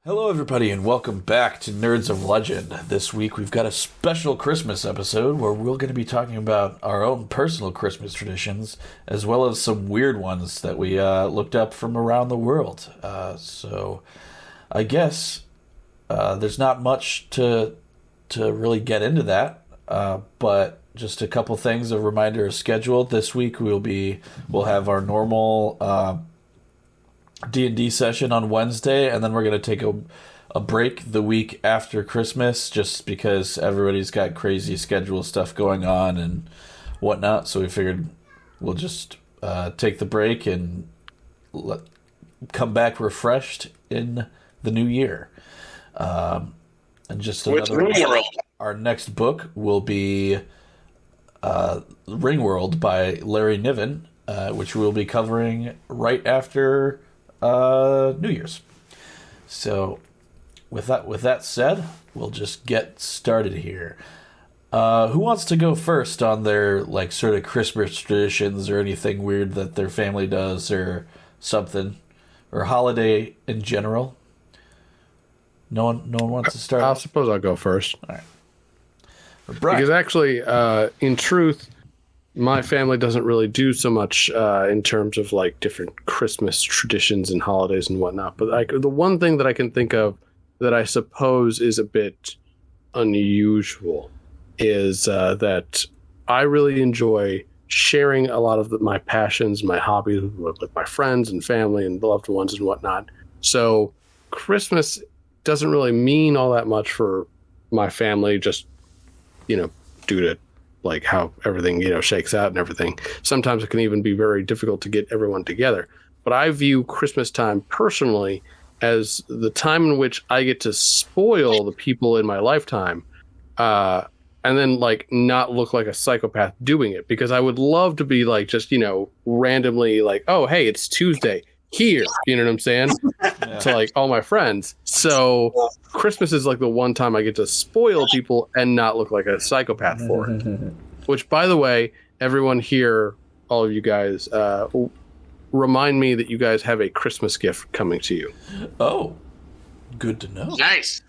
Hello, everybody, and welcome back to Nerds of Legend. This week we've got a special Christmas episode where we're going to be talking about our own personal Christmas traditions, as well as some weird ones that we looked up from around the world. So I guess there's not much to really get into that, but just a couple things. A reminder of schedule. This week we'll have our normal D&D session on Wednesday, and then we're going to take a break the week after Christmas just because everybody's got crazy schedule stuff going on and whatnot, so we figured we'll just take the break and come back refreshed in the new year. And just another, our next book will be Ringworld by Larry Niven, which we'll be covering right after New Year's. So with that said, we'll just get started here. Who wants to go first on their sort of Christmas traditions or anything weird that their family does or something, or holiday in general? No one wants to start. I suppose I'll go first. All right. Brian. Because actually, in truth, my family doesn't really do so much in terms of different Christmas traditions and holidays and whatnot. But the one thing that I can think of that I suppose is a bit unusual is that I really enjoy sharing a lot of my passions, my hobbies with my friends and family and loved ones and whatnot. So Christmas doesn't really mean all that much for my family, just, due to how everything, shakes out and everything. Sometimes it can even be very difficult to get everyone together. But I view Christmas time personally as the time in which I get to spoil the people in my lifetime, and then not look like a psychopath doing it. Because I would love to be just, randomly oh, hey, it's Tuesday here. You know what I'm saying? Yeah. To all my friends. So Christmas is the one time I get to spoil people and not look like a psychopath for it. Which, by the way, everyone here, all of you guys, remind me that you guys have a Christmas gift coming to you. Oh, good to know. Nice.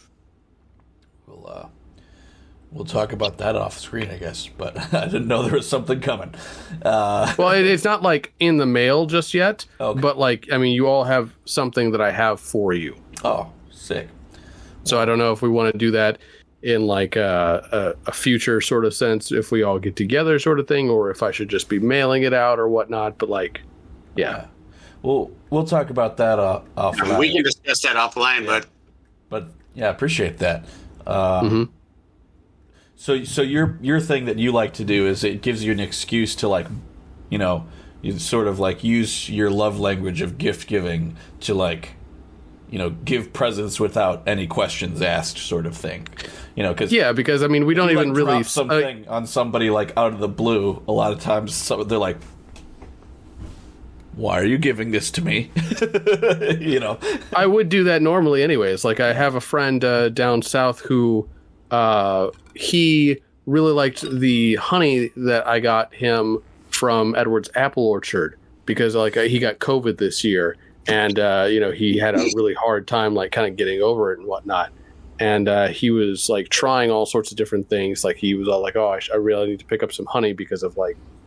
We'll talk about that off screen, I guess, but I didn't know there was something coming. Well, it's not in the mail just yet, okay. But you all have something that I have for you. Oh, sick. So I don't know if we want to do that in a future sort of sense, if we all get together sort of thing, or if I should just be mailing it out or whatnot. But yeah. We'll talk about that offline. We can discuss that offline, yeah. But yeah, appreciate that. Mm-hmm. So your thing that you like to do is it gives you an excuse to you sort of use your love language of gift giving to give presents without any questions asked, sort of thing. Because we don't even really drop something on somebody out of the blue. A lot of times they're like, why are you giving this to me? I would do that normally anyways. I have a friend down south who he really liked the honey that I got him from Edward's apple orchard because he got COVID this year, and he had a really hard time kind of getting over it and whatnot. And he was trying all sorts of different things. He was all oh, I really need to pick up some honey because of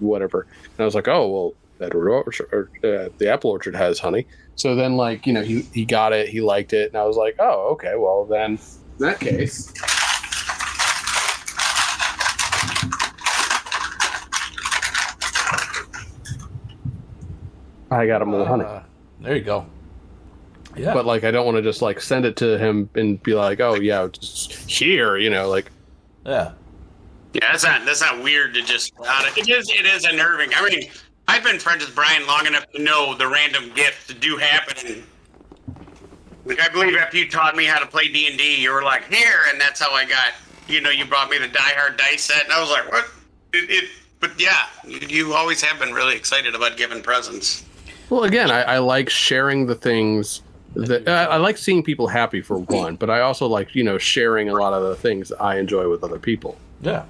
whatever. And I was oh, well, Edward Orchard, the apple orchard has honey. So then he got it, he liked it, and I was oh, okay, well then in that case. I got him more honey. There you go. Yeah. But I don't want to just send it to him and be oh yeah, just here, Yeah. Yeah, that's not weird to just. It is unnerving. I mean, I've been friends with Brian long enough to know the random gifts do happen. I believe after you taught me how to play D&D, you were here, and that's how I got. You brought me the Die Hard dice set, and I was what? But yeah, you always have been really excited about giving presents. Well, again, I like sharing the things that I like seeing people happy for one, but I also like sharing a lot of the things I enjoy with other people. Yeah.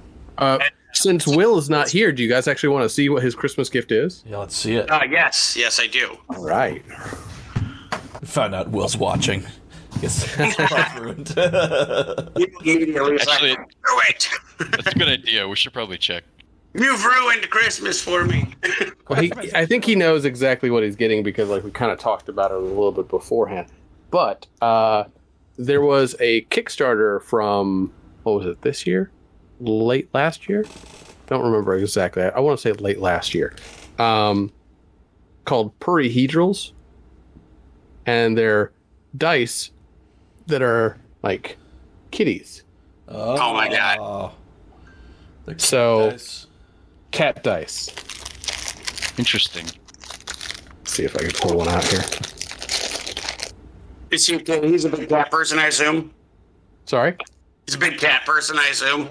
Since Will is not here, do you guys actually want to see what his Christmas gift is? Yeah, let's see it. Yes, I do. All right. Found out Will's watching. Guess that's ruined. Immediately, it's Actually, like, do it. That's a good idea. We should probably check. You've ruined Christmas for me. Well, I think he knows exactly what he's getting because, like, we kind of talked about it a little bit beforehand. But there was a Kickstarter from, what was it, this year? Late last year? Don't remember exactly. I want to say late last year. Called Purryhedrals. And they're dice that are, like, kitties. Oh my God. The So- dice. Cat dice. Interesting. Let's see if I can pull one out here. He's a big cat person, I assume. Sorry? He's a big cat person, I assume.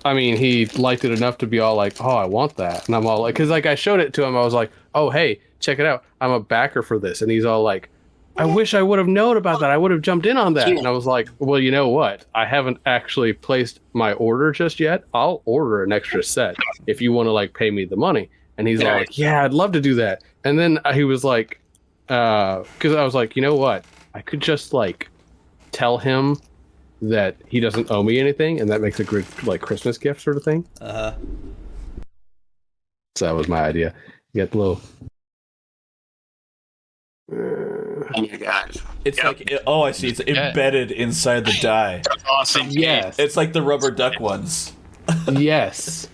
I mean, he liked it enough to be all like, "Oh, I want that," and I'm all like, because like I showed it to him, I was like, "Oh, hey, check it out! I'm a backer for this," and he's all like, "I wish I would have known about that. I would have jumped in on that." And I was like, "Well, you know what? I haven't actually placed my order just yet. I'll order an extra set if you want to like pay me the money." And he's all like, "Yeah, I'd love to do that." And then he was like, because I was like, "You know what? I could just like tell him." That he doesn't owe me anything, and that makes a good like Christmas gift sort of thing. So that was my idea. You got the little. Oh my God. It's like, I see. It's embedded inside the die. That's awesome. Yes, It's like the rubber duck ones. yes.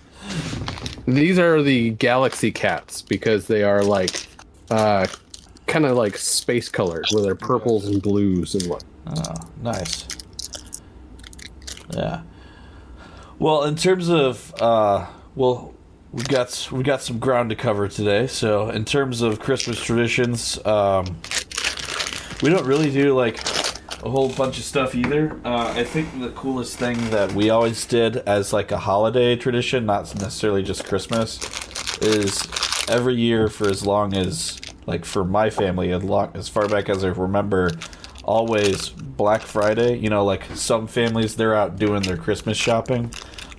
These are the Galaxy Cats because they are like, kind of like space colored, where they're purples and blues and what. Oh, nice. Yeah. Well, in terms of we've got some ground to cover today. So, in terms of Christmas traditions, we don't really do like a whole bunch of stuff either. I think the coolest thing that we always did as like a holiday tradition, not necessarily just Christmas, is every year for as long as like for my family, as far back as I remember. Always Black Friday, you know, like some families, they're out doing their Christmas shopping.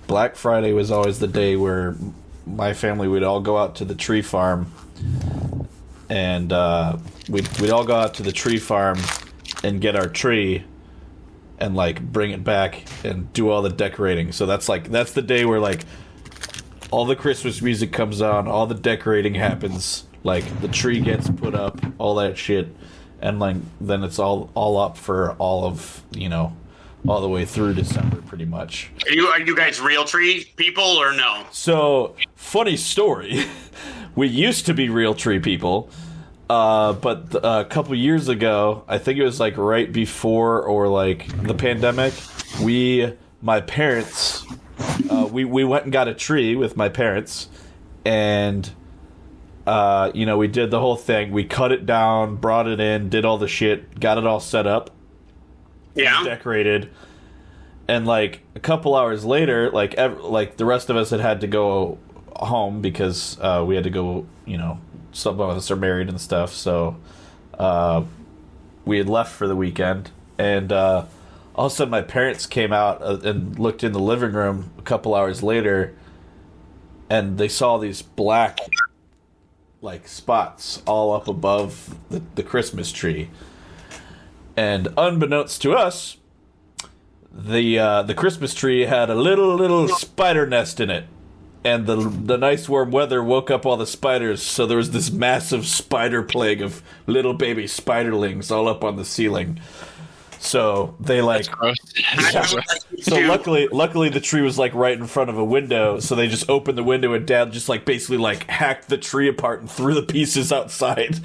Black Friday was always the day where my family would all go out to the tree farm, and we'd all go out to the tree farm and get our tree and like bring it back and do all the decorating. So that's the day where like all the Christmas music comes on, all the decorating happens, like the tree gets put up, all that shit. And like then it's all up for all of, you know, all the way through December pretty much. Are you guys real tree people or no? So, funny story. We used to be real tree people. But a couple years ago, I think it was like right before or like the pandemic, my parents we went and got a tree with my parents, and you know, we did the whole thing. We cut it down, brought it in, did all the shit, got it all set up, decorated, and like a couple hours later, like the rest of us had to go home because we had to go. You know, some of us are married and stuff, so we had left for the weekend, and all of a sudden my parents came out and looked in the living room a couple hours later, and they saw these black like spots all up above the Christmas tree. And unbeknownst to us, the Christmas tree had a little spider nest in it. And the nice warm weather woke up all the spiders, so there was this massive spider plague of little baby spiderlings all up on the ceiling. So they like So luckily the tree was like right in front of a window, so they just opened the window and Dad just like basically like hacked the tree apart and threw the pieces outside.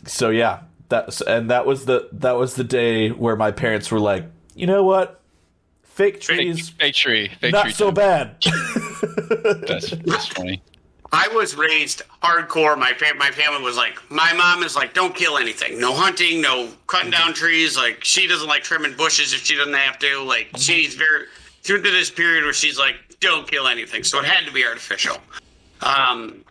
So yeah, that was the day where my parents were like, you know what? Fake trees, fake tree, not so bad. That's funny. I was raised hardcore. My family was like, my mom is like, don't kill anything. No hunting, no cutting down trees. Like, she doesn't like trimming bushes if she doesn't have to. Like, she's very, through to this period where she's like, don't kill anything. So it had to be artificial. And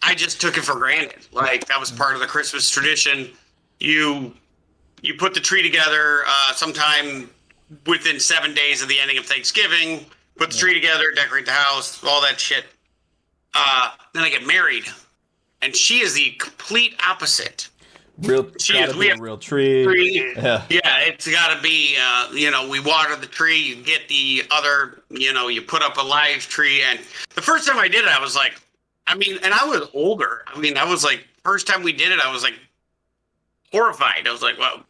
I just took it for granted. Like, that was part of the Christmas tradition. You put the tree together sometime within 7 days of the ending of Thanksgiving. Put the tree together, decorate the house, all that shit. Then I get married. and she is the complete opposite. Gotta be a real tree. Yeah. Yeah, it's got to be, we water the tree, you get the other, you put up a live tree. And the first time I did it, I was like, and I was older. I was like, first time we did it, I was like horrified. I was like, well,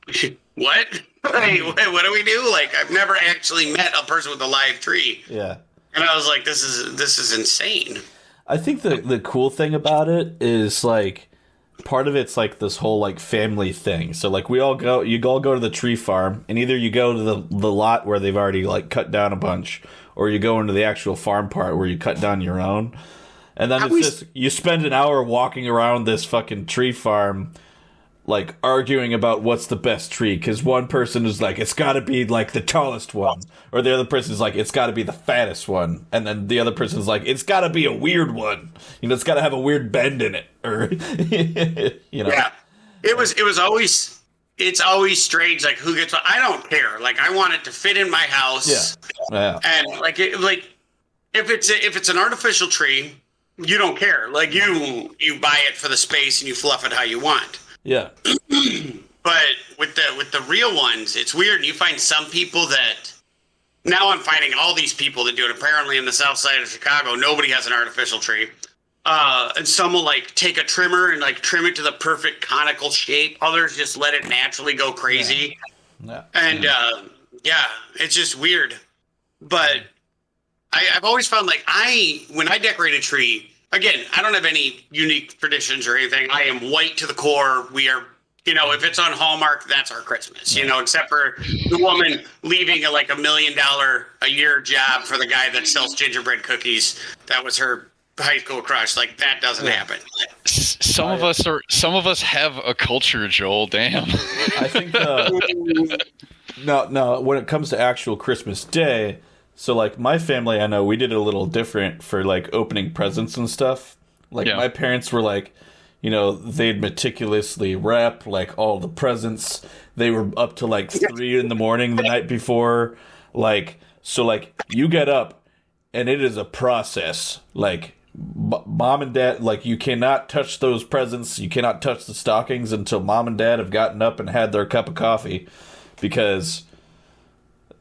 what? Like, what do we do? Like, I've never actually met a person with a live tree. Yeah. And I was like, this is insane. I think the cool thing about it is like part of it's like this whole like family thing. So like you all go to the tree farm, and either you go to the lot where they've already like cut down a bunch, or you go into the actual farm part where you cut down your own. And then you spend an hour walking around this fucking tree farm, like arguing about what's the best tree, because one person is like, it's got to be like the tallest one, or the other person is like, it's got to be the fattest one, and then the other person is like, it's got to be a weird one, it's got to have a weird bend in it, or Yeah, it's always strange, like who gets. I don't care. Like I want it to fit in my house. Yeah. And if it's an artificial tree, you don't care. Like you buy it for the space and you fluff it how you want. Yeah. But with the real ones, it's weird. You find some people that now I'm finding all these people that do it. Apparently in the south side of Chicago, nobody has an artificial tree. And some will like take a trimmer and like trim it to the perfect conical shape. Others just let it naturally go crazy. Yeah. And it's just weird. But I've always found like when I decorate a tree, again, I don't have any unique traditions or anything. I am white to the core. We are, if it's on Hallmark, that's our Christmas, except for the woman leaving a $1 million a year job for the guy that sells gingerbread cookies. That was her high school crush. Like that doesn't happen. Some of us have a culture, Joel. Damn. I think no. When it comes to actual Christmas Day, so like my family, I know we did it a little different for like opening presents and stuff. Like my parents were like, they'd meticulously wrap like all the presents. They were up to like 3 a.m. the night before. Like, so like you get up and it is a process. Like mom and dad, like you cannot touch those presents. You cannot touch the stockings until mom and dad have gotten up and had their cup of coffee, because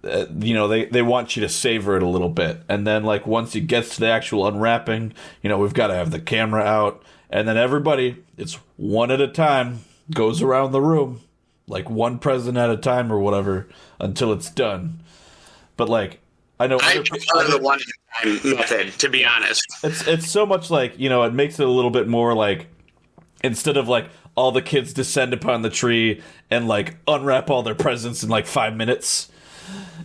they want you to savor it a little bit. And then like once it gets to the actual unwrapping, we've got to have the camera out, and then everybody, it's one at a time, goes around the room, like one present at a time or whatever, until it's done. But like I know I prefer the one at a time method, to be honest. It's so much like, it makes it a little bit more like, instead of like all the kids descend upon the tree and like unwrap all their presents in like 5 minutes.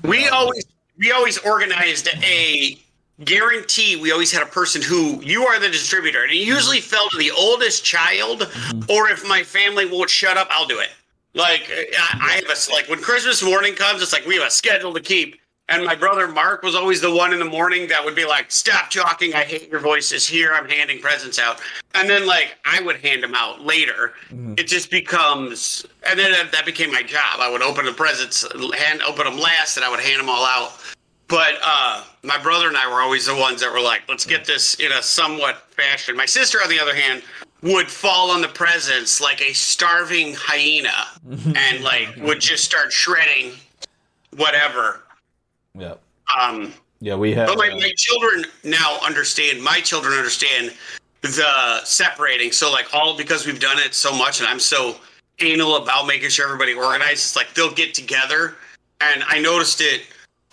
We always organized a guarantee. We always had a person who, you are the distributor, and it usually fell to the oldest child, or if my family won't shut up, I'll do it. Like I have like when Christmas morning comes, it's like we have a schedule to keep. And my brother Mark was always the one in the morning that would be like, stop talking, I hate your voices here, I'm handing presents out. And then like I would hand them out later. It just becomes, and then that became my job. I would open the presents, open them last, and I would hand them all out. But my brother and I were always the ones that were like, let's get this in a somewhat fashion. My sister, on the other hand, would fall on the presents like a starving hyena and like would just start shredding whatever. Yeah. We have. But my children now understand. My children understand the separating. So like because we've done it so much, and I'm so anal about making sure everybody organized. It's like they'll get together, and I noticed it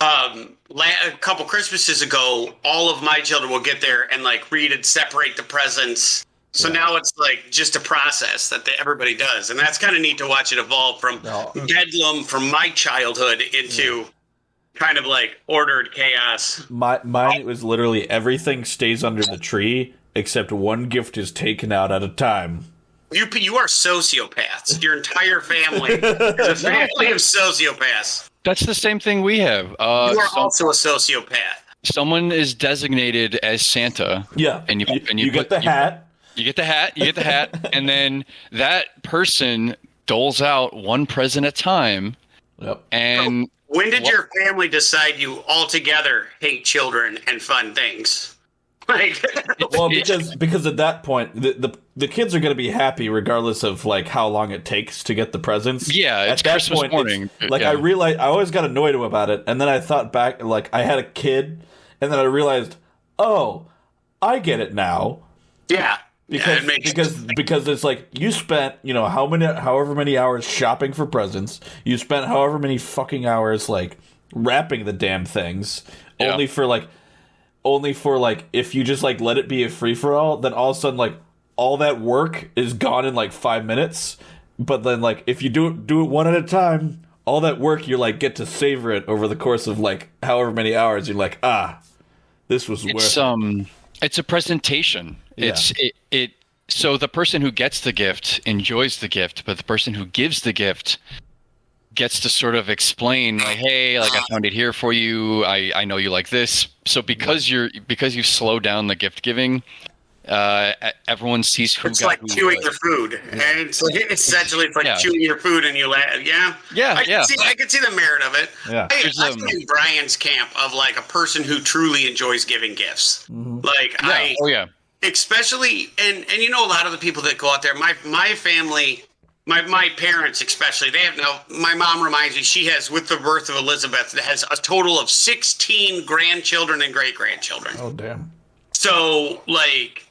a couple Christmases ago. All of my children will get there and like read and separate the presents. So now it's like just a process that everybody does, and that's kind of neat to watch it evolve from bedlam from my childhood into. Kind of like ordered chaos. Mine was literally everything stays under the tree except one gift is taken out at a time. You are sociopaths. Your entire family is a family of sociopaths. That's the same thing we have. You are also a sociopath. Someone is designated as Santa. Yeah, and you get the hat. You get the hat, and then that person doles out one present at a time. Yep. And when did your family decide you altogether hate children and fun things? Like, Well, because at that point, the kids are going to be happy regardless of like how long it takes to get the presents. Yeah, at it's that Christmas point, morning. Like Yeah. I realized, I always got annoyed about it, and then I thought back, like I had a kid, and then I realized, oh, I get it now. yeah. Because it's like you spent however many hours shopping for presents, you spent however many fucking hours like wrapping the damn things, Yeah. only for like if you just like let it be a free for all, then all of a sudden like all that work is gone in like 5 minutes. But then like if you do it one at a time, all that work you like get to savor it over the course of like however many hours. You're like, this was worth it. It's a presentation. Yeah. So the person who gets the gift enjoys the gift, but the person who gives the gift gets to sort of explain, like, hey, like I found it here for you. I know you like this. So because you slow down the gift giving, everyone sees who It's got like who, chewing your food, and it's like chewing your food, and you laugh. Yeah, I can see the merit of it. Yeah. I'm in Brian's camp of like a person who truly enjoys giving gifts. Like especially, and you know, a lot of the people that go out there, my family, my parents especially, my mom reminds me, she has, with the birth of Elizabeth, has a total of 16 grandchildren and great-grandchildren. Oh damn. So like,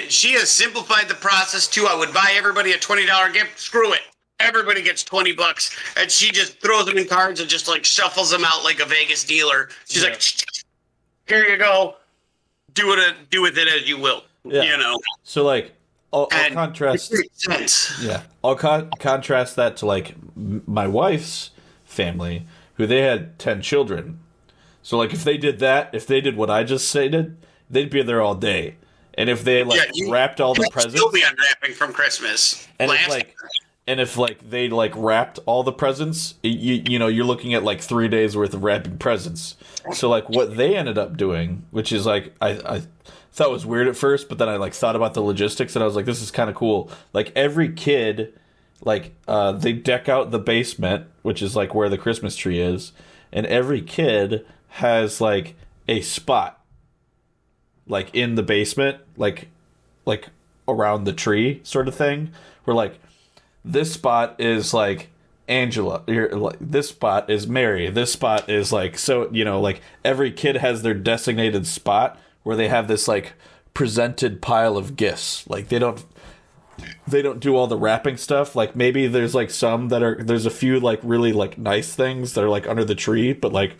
she has simplified the process too. I would buy everybody a $20 gift. Screw it. Everybody gets $20, and she just throws them in cards and just like shuffles them out like a Vegas dealer. She's like, "Here you go. Do with it as you will." Yeah. You know. So like, I'll And contrast. it makes sense. Yeah, I'll contrast that to like my wife's family, who they had 10 children. So like, if they did what I just stated, they'd be there all day. And if they wrapped all the presents, still be unwrapping from Christmas. and if they wrapped all the presents, you're looking at like 3 days worth of wrapping presents. So like what they ended up doing, which is like I thought was weird at first, but then I like thought about the logistics and I was like, this is kind of cool. Like every kid, they deck out the basement, which is like where the Christmas tree is, and every kid has like a spot like in the basement, like around the tree sort of thing, where like this spot is like Angela, this spot is Mary, this spot is like, so like every kid has their designated spot where they have this like presented pile of gifts. Like they don't do all the wrapping stuff. Like maybe there's like there's a few like really like nice things that are like under the tree, but like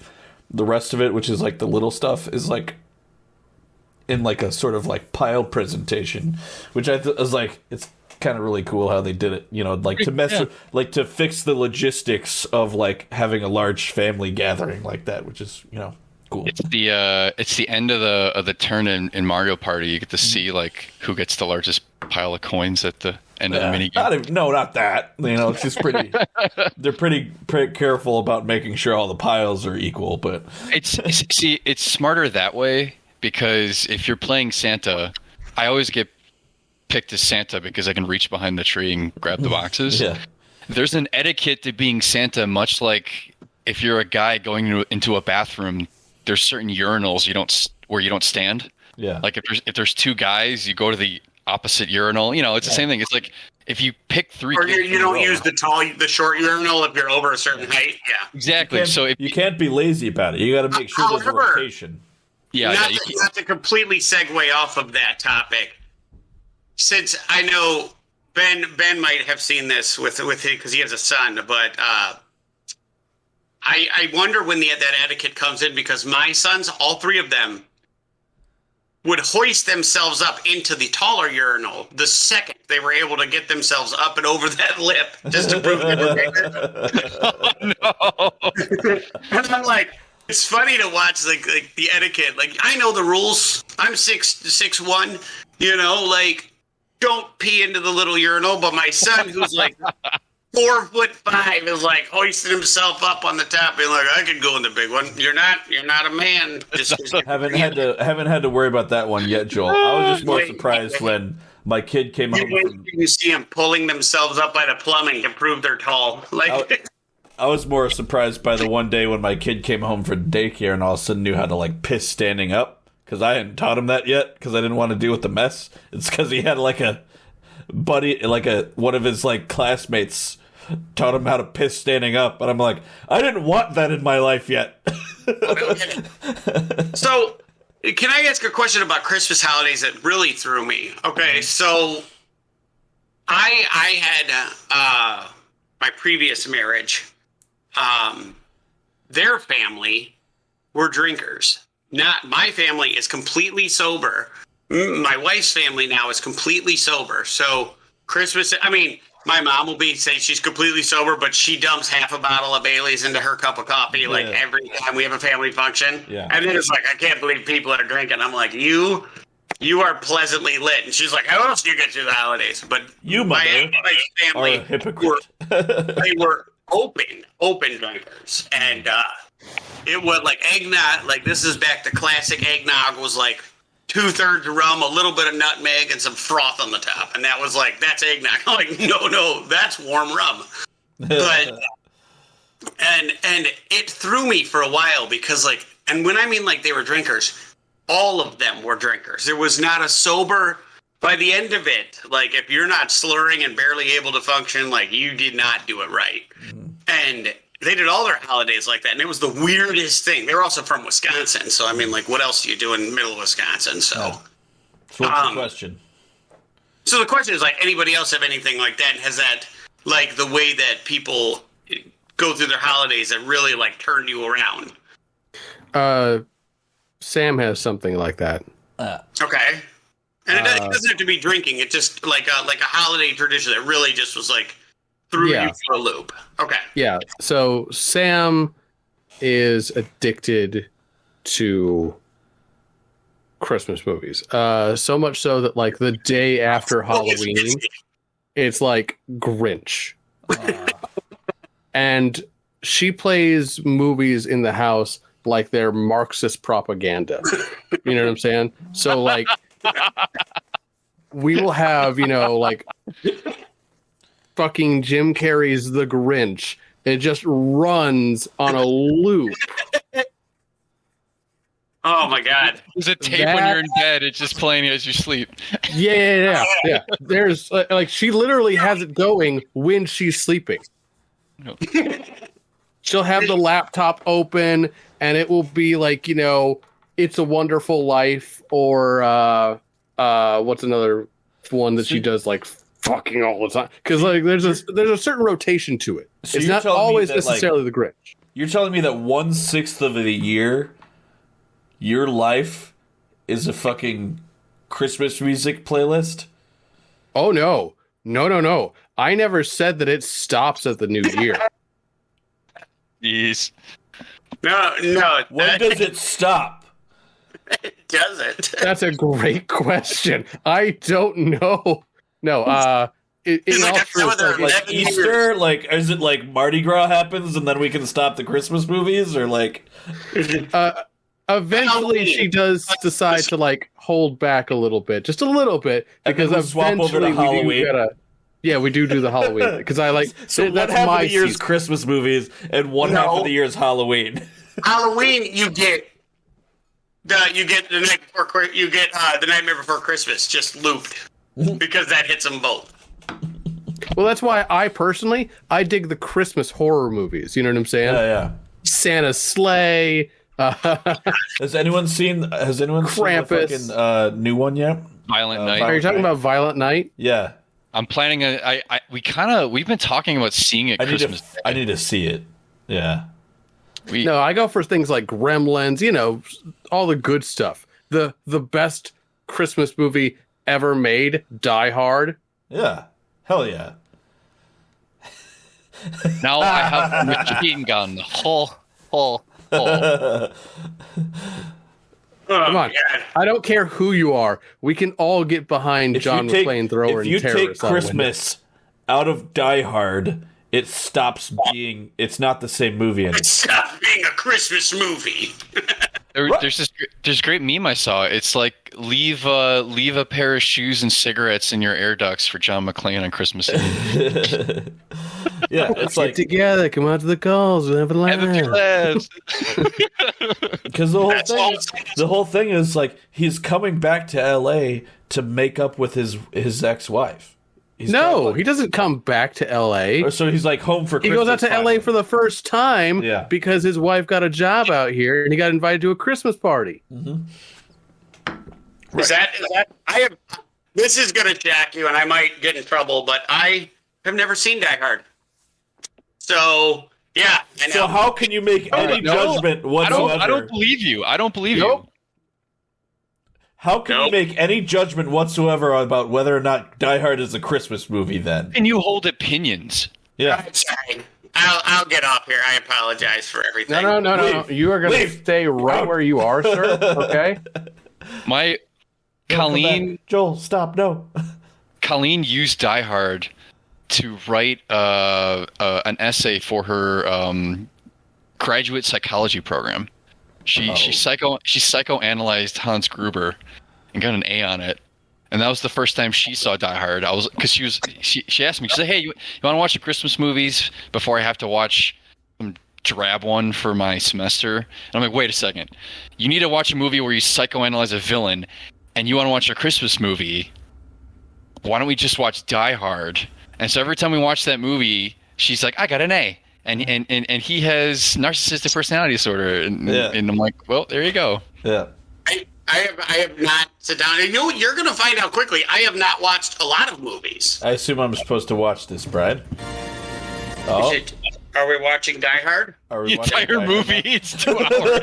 the rest of it, which is like the little stuff, is like in like a sort of like pile presentation, which I was like, it's kind of really cool how they did it, like to to fix the logistics of like having a large family gathering like that, which is cool. It's the end of the turn in Mario Party. You get to see like who gets the largest pile of coins at the end of the minigame. Not that. It's just pretty. They're pretty careful about making sure all the piles are equal, but it's smarter that way, because if you're playing Santa, I always get picked as Santa because I can reach behind the tree and grab the boxes. Yeah. There's an etiquette to being Santa, much like if you're a guy going into a bathroom, there's certain urinals where you don't stand. Yeah. Like if there's two guys, you go to the opposite urinal. It's the same thing. It's like if you pick three, or you don't use the short urinal if you're over a certain height. Yeah. Exactly. So if you can't be lazy about it. You got to make sure there's a rotation. Yeah. Not to completely segue off of that topic, since I know Ben might have seen this with him because he has a son, but I wonder when that etiquette comes in, because my sons, all three of them, would hoist themselves up into the taller urinal the second they were able to get themselves up and over that lip, just to prove they were bigger. Oh, no. And I'm like, it's funny to watch like the etiquette. Like, I know the rules. I'm 6'1", don't pee into the little urinal. But my son, who's like 4'5", is like hoisting himself up on the top, being like, I could go in the big one. You're not a man. Haven't had to worry about that one yet, Joel. I was just more surprised when my kid came home. You see them pulling themselves up by the plumbing to prove they're tall. I was more surprised by the one day when my kid came home from daycare and all of a sudden knew how to like piss standing up. because I hadn't taught him that yet because I didn't want to deal with the mess. It's because he had like a buddy, like one of his like classmates taught him how to piss standing up, and I'm like, I didn't want that in my life yet. Okay. So, can I ask a question about Christmas holidays that really threw me? Okay, so I had my previous marriage. Their family were drinkers. Not my family is completely sober. My wife's family now is completely sober. So Christmas, I mean, my mom will say she's completely sober, but she dumps half a bottle of Bailey's into her cup of coffee like every time we have a family function. Yeah. And then it's like, I can't believe people are drinking. I'm like, you are pleasantly lit. And she's like, how else do you get through the holidays? But you, my family are a hypocrite. they were open drinkers. And it was like eggnog. Like, this is back to classic eggnog was like 2/3 rum, a little bit of nutmeg, and some froth on the top. And that was like, that's eggnog. I'm like, no, that's warm rum. But, and it threw me for a while because like, and when I mean like they were drinkers, all of them were drinkers. There was not a sober, by the end of it, like if you're not slurring and barely able to function, like you did not do it right. Mm-hmm. And they did all their holidays like that, and it was the weirdest thing. They were also from Wisconsin, so I mean, like, what else do you do in the middle of Wisconsin? So, so what's the question? So the question is, like, anybody else have anything like that? Has that, like, the way that people go through their holidays that really, like, turned you around? Sam has something like that. Okay. And it doesn't have to be drinking. It's just like a holiday tradition that really just was, like, threw you for a loop. Okay. Yeah. So Sam is addicted to Christmas movies. So much so that like the day after Halloween, it's like Grinch. And she plays movies in the house like they're Marxist propaganda. You know what I'm saying? So like we will have, like fucking Jim Carrey's The Grinch. It just runs on a loop. Oh my God! There's a tape when you're in bed. It's just playing as you sleep. Yeah. There's like she literally has it going when she's sleeping. No. She'll have the laptop open, and it will be like It's a Wonderful Life, or what's another one that she does like fucking all the time, because like there's a certain rotation to it. So it's not always necessarily the Grinch. You're telling me that 1/6 of the year, your life is a fucking Christmas music playlist? Oh no. I never said that it stops at the new year. Jeez. No. When does it stop? It doesn't. That's a great question. I don't know. No, like Easter, like is it like Mardi Gras happens and then we can stop the Christmas movies, or like? Eventually, she does decide to like hold back a little bit, just a little bit, because eventually we do the Halloween because I like. So that's half of the year's Christmas movies and half of the year's Halloween. Halloween, you get the Nightmare Before Christmas just looped. Because that hits them both. Well, that's why I dig the Christmas horror movies. You know what I'm saying? Yeah. Santa's Sleigh. Has anyone seen Krampus. The fucking new one yet? Violent Night. Are you talking about Violent Night? Yeah. I'm planning we've been talking about seeing it Christmas Day. I need to see it. Yeah. No, I go for things like Gremlins, all the good stuff. The best Christmas movie ever made, Die Hard. Yeah. Hell yeah. Now I have a machine gun. Come on. I don't care who you are. We can all get behind John the Flamethrower and tear us. If you take Christmas out of Die Hard, it stops being. It's not the same movie anymore. It stops being a Christmas movie. There's this great meme I saw. It's like leave a pair of shoes and cigarettes in your air ducts for John McClane on Christmas Eve. Yeah, it's Get like together, come out to the calls, and have a laugh. Have a few laughs. because That's all. the whole thing is like he's coming back to L.A. to make up with his ex-wife. No, he doesn't come back to L.A. So he's like home for He Christmas. goes out to finally. L.A. for the first time Yeah. because his wife got a job out here, and he got invited to a Christmas party. Is that I have this is gonna jack you and I might get in trouble, but I have never seen Die Hard. So yeah, I know. So how can you make any no, judgment whatsoever? I don't believe you. I don't believe you. How can you Nope. make any judgment whatsoever about whether or not Die Hard is a Christmas movie then? And you hold opinions. Yeah. I'm sorry. I'll get off here. I apologize for everything. No. Leave. You are going to Leave. stay right Out. where you are, sir. Okay. My Come back. Colleen Joel, stop. No. Colleen used Die Hard to write an essay for her graduate psychology program. She psychoanalyzed Hans Gruber and got an A on it. And that was the first time she saw Die Hard. She asked me, she said, "Hey, you want to watch the Christmas movies before I have to watch some drab one for my semester?" And I'm like, "Wait a second. You need to watch a movie where you psychoanalyze a villain, and you want to watch a Christmas movie. Why don't we just watch Die Hard?" And so every time we watch that movie, she's like, "I got an A." And he has narcissistic personality disorder. And I'm like, well, there you go. Yeah. I have not sit down. You know, you're going to find out quickly. I have not watched a lot of movies. I assume I'm supposed to watch this, Brian. Oh, Are we watching Die Hard? are The we watching entire Die Hard movie, now? it's 2 hours.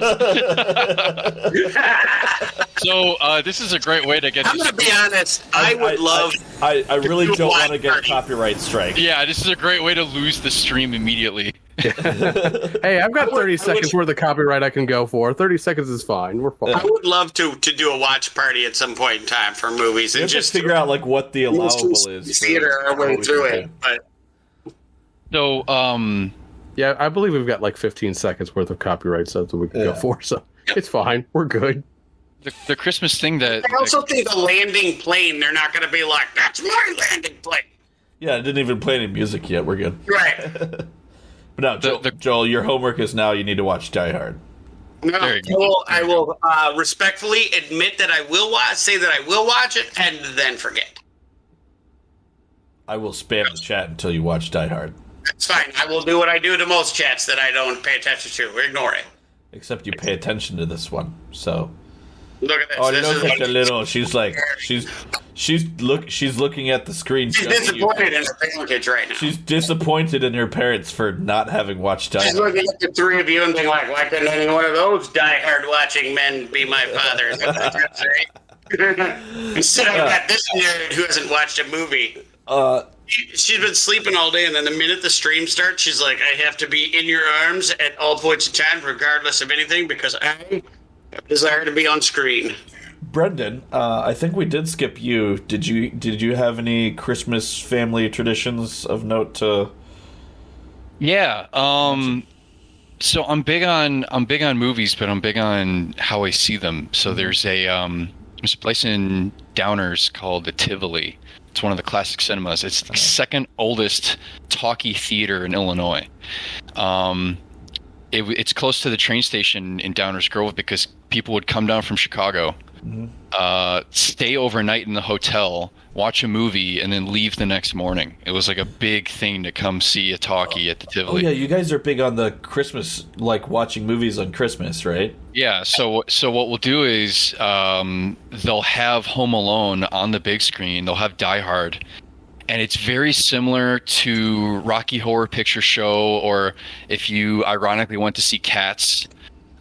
So this is a great way to get I'm going to be honest. I would love. I really do a don't want to watch get a party. copyright strike. Yeah, this is a great way to lose the stream immediately. Hey, I've got 30 seconds worth of copyright I can go for. 30 seconds is fine. We're fine. I would love to do a watch party at some point in time for movies You and have just to figure out like what the allowable is. for theater our way what we through can it. But So Yeah, I believe we've got like 15 seconds worth of copyright stuff that we can go for, so it's fine. We're good. the Christmas thing that I also think the landing plane. They're not going to be like, "That's my landing plane." do. Yeah, I didn't even play any music yet. We're good. Right. But no, Joel, your homework is now you need to watch Die Hard. No, There you go. I will respectfully admit that I will say that I will watch it, and then forget. I will spam the chat until you watch Die Hard. It's fine. I will do what I do to most chats that I don't pay attention to. Ignore it. Except you pay attention to this one. So Look at this. oh, This look is at like- the little. She's looking at the screen. She's just at you. disappointed in her package right now. She's disappointed in her parents for not having watched Die She's Hard. looking at the three of you and being like, "Why couldn't any one of those die-hard watching men be my father?" Instead, I've got this nerd who hasn't watched a movie. She's been sleeping all day, and then the minute the stream starts, she's like, "I have to be in your arms at all points in time, regardless of anything, because I desire to be on screen." Brendan, I think we did skip you. Did you have any Christmas family traditions of note to? Yeah. So I'm big on movies, but I'm big on how I see them. So there's a place in Downers called the Tivoli. It's one of the classic cinemas. It's the second oldest talkie theater in Illinois. It's close to the train station in Downers Grove because people would come down from Chicago, stay overnight in the hotel, watch a movie, and then leave the next morning. It was like a big thing to come see a talkie at the Oh Tivoli. yeah, you guys are big on the Christmas, like watching movies on Christmas, right? Yeah, so what we'll do is they'll have Home Alone on the big screen. They'll have Die Hard, and it's very similar to Rocky Horror Picture Show, or if you ironically went to see Cats.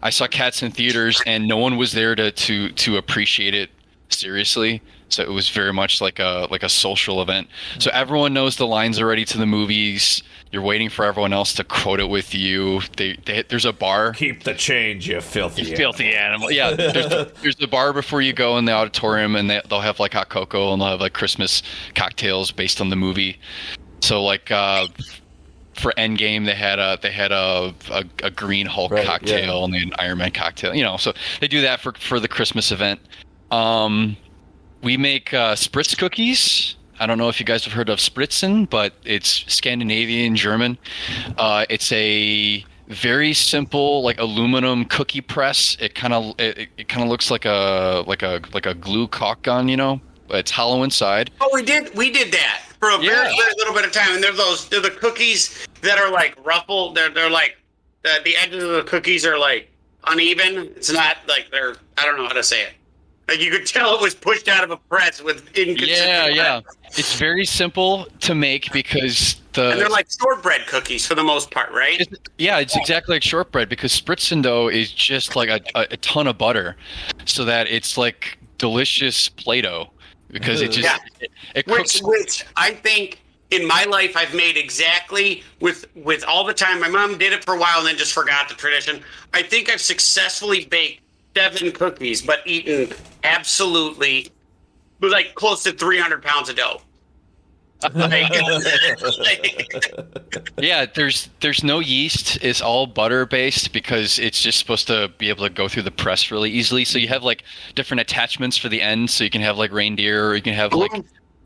I saw Cats in theaters, and no one was there to appreciate it seriously. So it was very much like a social event. So everyone knows the lines already to the movies. You're waiting for everyone else to quote it with you. There's a bar. Keep the change, you filthy. You filthy animal. Yeah, there's the bar before you go in the auditorium, and they'll have like hot cocoa, and they'll have like Christmas cocktails based on the movie. So like for Endgame, they had a Green Hulk cocktail, and an Iron Man cocktail. You know, so they do that for the Christmas event. We make Spritz cookies. I don't know if you guys have heard of Spritzen, but it's Scandinavian German. It's a very simple like aluminum cookie press. It kind of looks like a glue caulk gun, you know. It's hollow inside. Oh, we did that for a very little bit of time. And they're the cookies that are like ruffled. They're like the edges of the cookies are like uneven. It's not like I don't know how to say it. Like you could tell it was pushed out of a press with inconsistent. Yeah. It's very simple to make because and they're like shortbread cookies for the most part, right? It's exactly like shortbread because Spritzen dough is just like a ton of butter, so that it's like delicious Play-Doh because it just it cooks. Which I think in my life I've made exactly with all the time. My mom did it for a while and then just forgot the tradition. I think I've successfully baked 7 cookies, but eaten absolutely like close to 300 pounds of dough. Yeah, there's no yeast. It's all butter based because it's just supposed to be able to go through the press really easily. So you have like different attachments for the ends. So you can have like reindeer, or you can have like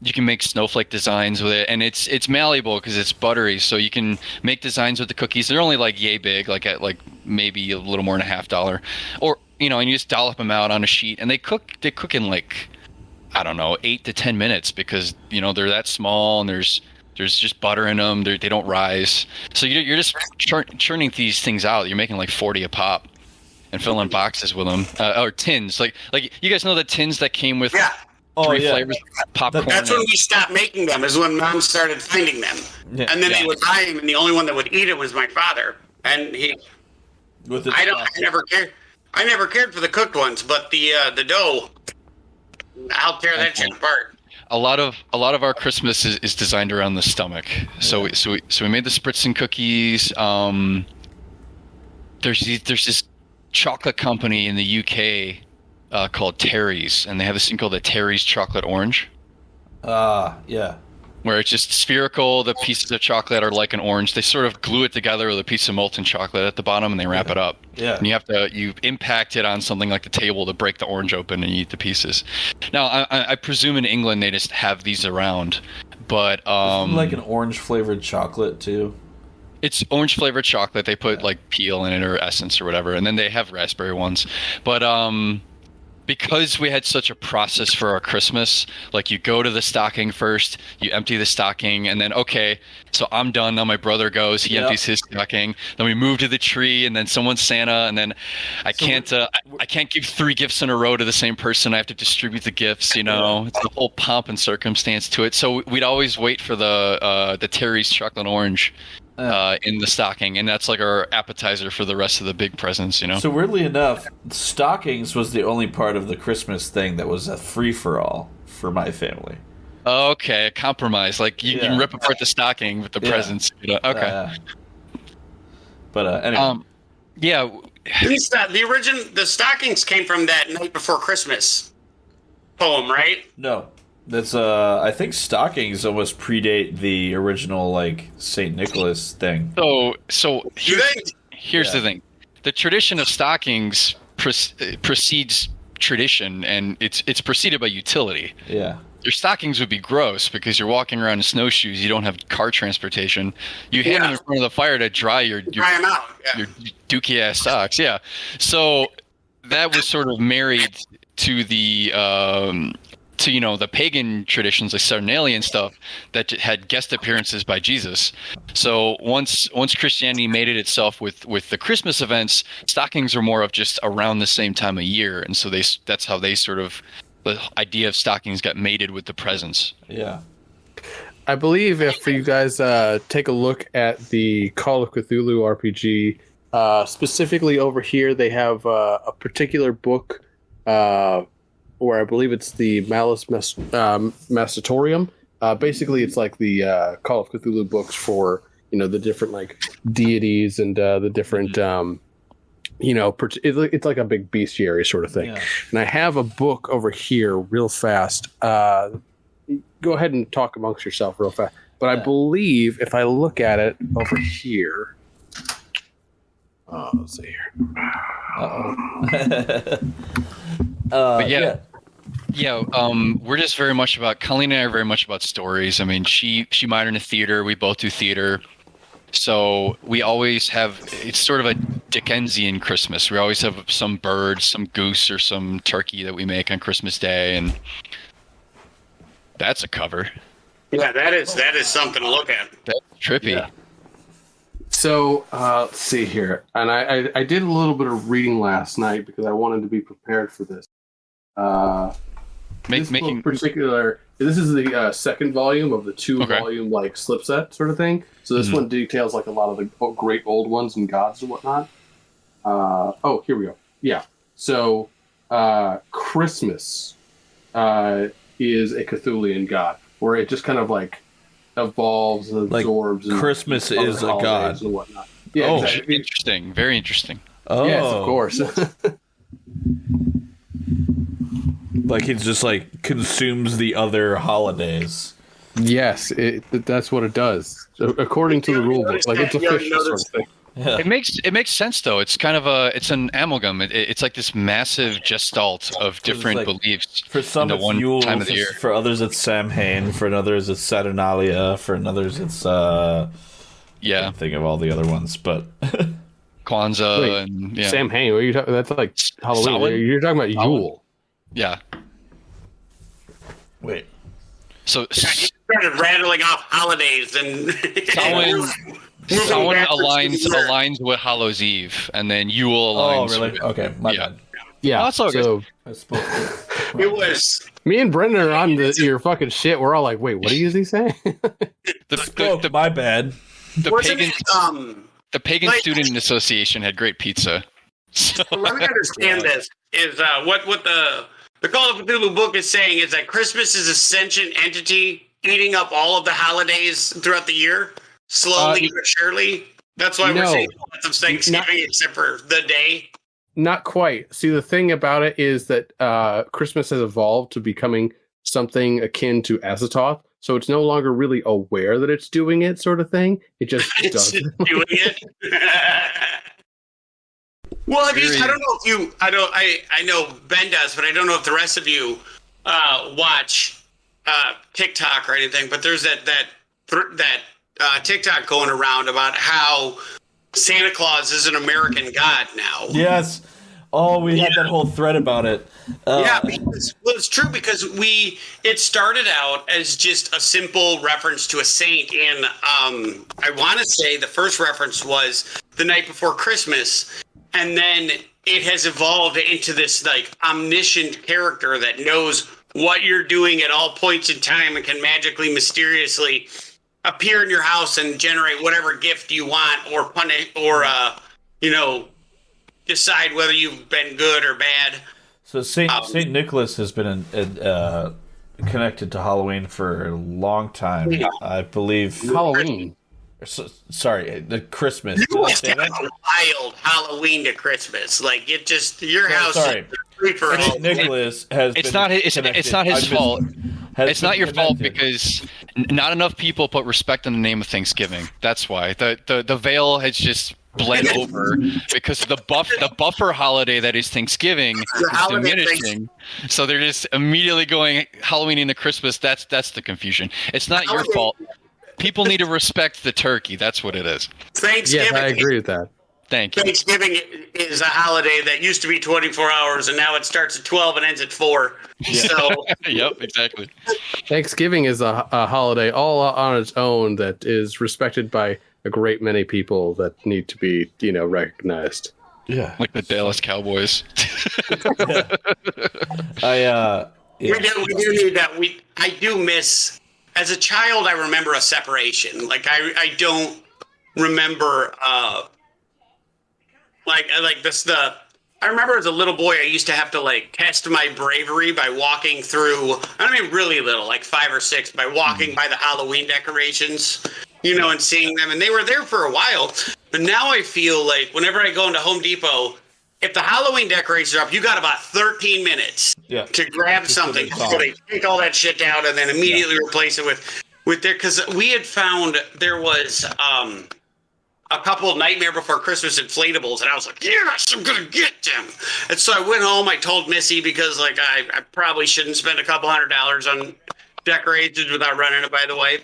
you can make snowflake designs with it, and it's malleable because it's buttery. So you can make designs with the cookies. They're only like yay big, like at like maybe a little more than $50, or you know, and you just dollop them out on a sheet, and they cook in like, I don't know, 8 to 10 minutes because, you know, they're that small and there's just butter in them. They don't rise. So you're just churning these things out. You're making like 40 a pop and filling boxes with them, or tins. Like you guys know the tins that came with three flavors of popcorn. That's when we stopped making them, is when Mom started finding them. Yeah. And then they would buy them, and the only one that would eat it was my father. And I never cared. I never cared for the cooked ones, but the dough, I'll tear that shit apart. A lot of our Christmas is designed around the stomach. So we made the Spritzen cookies. There's this chocolate company in the UK called Terry's, and they have this thing called the Terry's Chocolate Orange. Yeah. Where it's just spherical. The pieces of chocolate are like an orange. They sort of glue it together with a piece of molten chocolate at the bottom, and they wrap it up. Yeah. And you impact it on something like the table to break the orange open and eat the pieces. Now, I presume in England they just have these around, but like an orange flavored chocolate too. It's orange flavored chocolate. They put like peel in it or essence or whatever, and then they have raspberry ones. But because we had such a process for our Christmas, like you go to the stocking first, you empty the stocking, and then, okay, so I'm done. Now my brother goes, he empties his stocking. Then we move to the tree, and then someone's Santa, and then I can't give 3 gifts in a row to the same person. I have to distribute the gifts, you know. It's the whole pomp and circumstance to it. So we'd always wait for the Terry's Chocolate Orange in the stocking, and that's like our appetizer for the rest of the big presents, you know. So weirdly enough, stockings was the only part of the Christmas thing that was a free-for-all for my family. Okay, a compromise. Like you can rip apart the stocking with the presents. You know? Okay. But anyway. The stockings came from that Night Before Christmas poem, right? No. That's I think stockings almost predate the original like Saint Nicholas thing. So here's the thing: the tradition of stockings precedes tradition, and it's preceded by utility. Yeah, your stockings would be gross because you're walking around in snowshoes. You don't have car transportation. You hang them in front of the fire to dry your dookie ass socks. Yeah, so that was sort of married to the the pagan traditions like Saturnalia and stuff that had guest appearances by Jesus. So once Christianity made it itself with the Christmas events, stockings are more of just around the same time of year, and so that's how they sort of, the idea of stockings got mated with the presents. Yeah. I believe if you guys take a look at the Call of Cthulhu RPG, specifically over here, they have a particular book where I believe it's the Malus Massatorium. Basically, it's like the Call of Cthulhu books for, the different like deities and the different, it's like a big bestiary sort of thing. Yeah. And I have a book over here real fast. Go ahead and talk amongst yourself real fast. But I believe if I look at it over here, let's see here. But Yeah, we're just very much about Colleen and I are very much about stories. I mean, she minored in theater. We both do theater, so we always have. It's sort of a Dickensian Christmas. We always have some bird, some goose, or some turkey that we make on Christmas Day, and that's a cover. Yeah, that is something to look at. That's trippy. Yeah. So let's see here, and I did a little bit of reading last night because I wanted to be prepared for this. This is the second volume of the two-volume like slip set sort of thing. So this one details like a lot of the great old ones and gods and whatnot. Here we go. Yeah. So Christmas is a Cthulian god, where it just kind of like evolves and absorbs. Like Christmas is a god and whatnot. Yeah. Exactly. Interesting. Very interesting. Oh, yes, of course. Like it just like consumes the other holidays. Yes, that's what it does. So according to the rule book, like it's official sort of thing. Yeah. It makes sense though. It's kind of it's an amalgam. It's like this massive gestalt of different beliefs. For some, into it's one Yule. time of the year. For others, it's Samhain. For others, it's Saturnalia. For others, it's I can't think of all the other ones, but Kwanzaa Wait, and yeah. Samhain. What are you talking? That's like Halloween. Samhain? You're talking about Yule. Yeah. wait. So You started rattling off holidays and Samhain aligns with Hallows Eve, and then Yule aligns. Oh, really? with- Okay, my Yeah. bad. Yeah. Oh, it's all so I spoke. it was me and Brendan are on your fucking shit. We're all like, wait, what is he saying? the my bad. wasn't pagan it, the pagan like- student association had great pizza. So, let me understand this is what the Call of Cthulhu book is saying is that Christmas is a sentient entity eating up all of the holidays throughout the year, slowly but surely. That's why we're no. saying lots of Thanksgiving except for the day. Not quite. See, the thing about it is that Christmas has evolved to becoming something akin to Azathoth. So it's no longer really aware that it's doing it, sort of thing. It just It's does. just doing it. Well, I don't know if you, I know Ben does, but I don't know if the rest of you watch TikTok or anything. But there's that TikTok going around about how Santa Claus is an American god now. Yes. Oh, we had that whole thread about it. Yeah, because, well, it's true because it started out as just a simple reference to a saint, and I want to say the first reference was the night before Christmas, and then it has evolved into this like omniscient character that knows what you're doing at all points in time and can magically, mysteriously appear in your house and generate whatever gift you want, or punish, or decide whether you've been good or bad. So Saint Nicholas has been connected to Halloween for a long time. Yeah. I believe. Halloween. Sorry, the Christmas. You Did I always say have that? a wild Halloween to Christmas. Like it just your Oh, house sorry. is free for all. Saint Nicholas has. it's been not his. connected- It's not his I've been- fault. has It's been not your fault connected. because not enough people put respect in the name of Thanksgiving. That's why the veil has just bled over because the buffer holiday that is Thanksgiving is holiday diminishing. So they're just immediately going Halloween into Christmas. That's the confusion. It's not your fault. People need to respect the turkey. That's what it is. Thanksgiving. Yes, I agree with that. Thank you. Thanksgiving is a holiday that used to be 24 hours, and now it starts at 12 and ends at 4. So Yep, exactly. Thanksgiving is a holiday all on its own that is respected by a great many people that need to be, recognized. Yeah. Like the Dallas Cowboys. Yeah. we do need that. I do miss. As a child, I remember a separation. Like I don't remember. I remember as a little boy, I used to have to like test my bravery by walking through. I mean, really little, like 5 or 6, by walking by the Halloween decorations, and seeing them. And they were there for a while. But now I feel like whenever I go into Home Depot, if the Halloween decorations are up, you got about 13 minutes to grab something. So they take all that shit down and then immediately replace it with there. Because we had found there was a couple of Nightmare Before Christmas inflatables, and I was like, yes, I'm gonna get them. And so I went home. I told Missy because like I probably shouldn't spend a couple $100 on decorations without running it by the wife.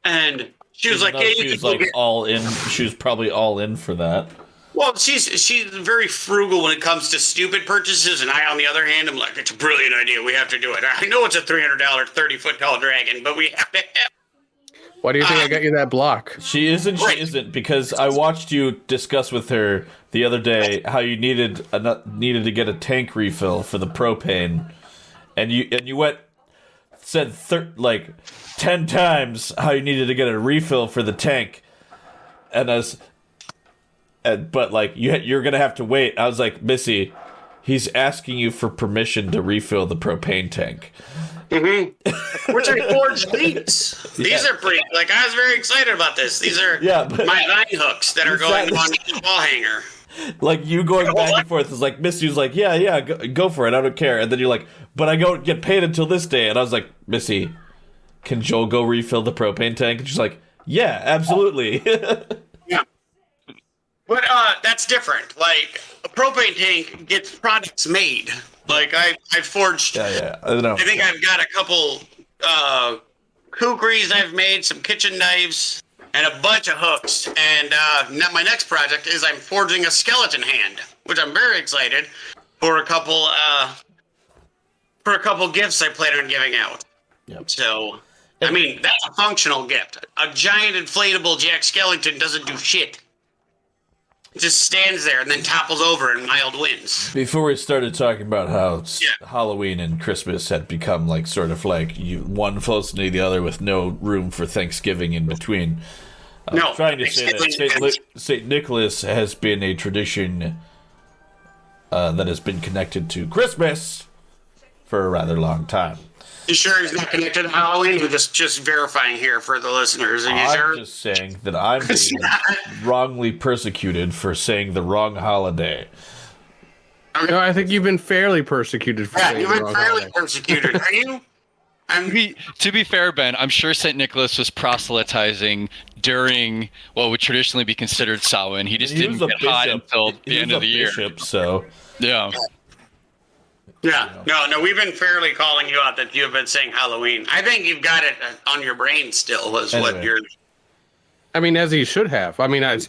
And she was like, No, she was like all in. She was probably all in for that. Well, she's very frugal when it comes to stupid purchases, and I, on the other hand, am like, it's a brilliant idea. We have to do it. I know it's a $300, 30-foot tall dragon, but we have to have. Why do you think I got you that block? She isn't. She Right. isn't because I watched you discuss with her the other day how you needed to get a tank refill for the propane, and you said 10 times how you needed to get a refill for the tank, but like you're gonna have to wait. I was like, Missy, he's asking you for permission to refill the propane tank. Which I forged these. These are pretty. Like, I was very excited about this. These are but my line hooks that are going on the wall hanger. like you going back and forth is like Missy was like, yeah, go for it, I don't care. And then you're like, but I don't get paid until this day. And I was like, Missy, can Joel go refill the propane tank? And she's like, yeah, absolutely. Yeah. But that's different. Like, a propane tank gets products made. Like, I forged. yeah, I don't know. I think I've got a couple kukris I've made, some kitchen knives, and a bunch of hooks. And now my next project is I'm forging a skeleton hand, which I'm very excited for a couple gifts I plan on giving out. Yep. So, I mean, that's a functional gift. A giant inflatable Jack Skellington doesn't do shit. It just stands there and then topples over in mild winds. Before we started talking about how Halloween and Christmas had become like sort of like one close to the other with no room for Thanksgiving in between, I was trying to say that St. Nicholas has been a tradition that has been connected to Christmas for a rather long time. You sure he's not connected to Halloween? We're just verifying here for the listeners. Are you I'm sure? just saying that I'm being wrongly persecuted for saying the wrong holiday. No, I think you've been fairly persecuted for saying you've the been wrong fairly holiday. persecuted. Are you? To be fair, Ben, I'm sure St. Nicholas was proselytizing during what would traditionally be considered Samhain. He just didn't get hot until the end of the year. Bishop, so Yeah. Yeah. No, we've been fairly calling you out that you've been saying Halloween. I think you've got it on your brain still, is what Anyway. you're. I mean, as he should have. I mean, I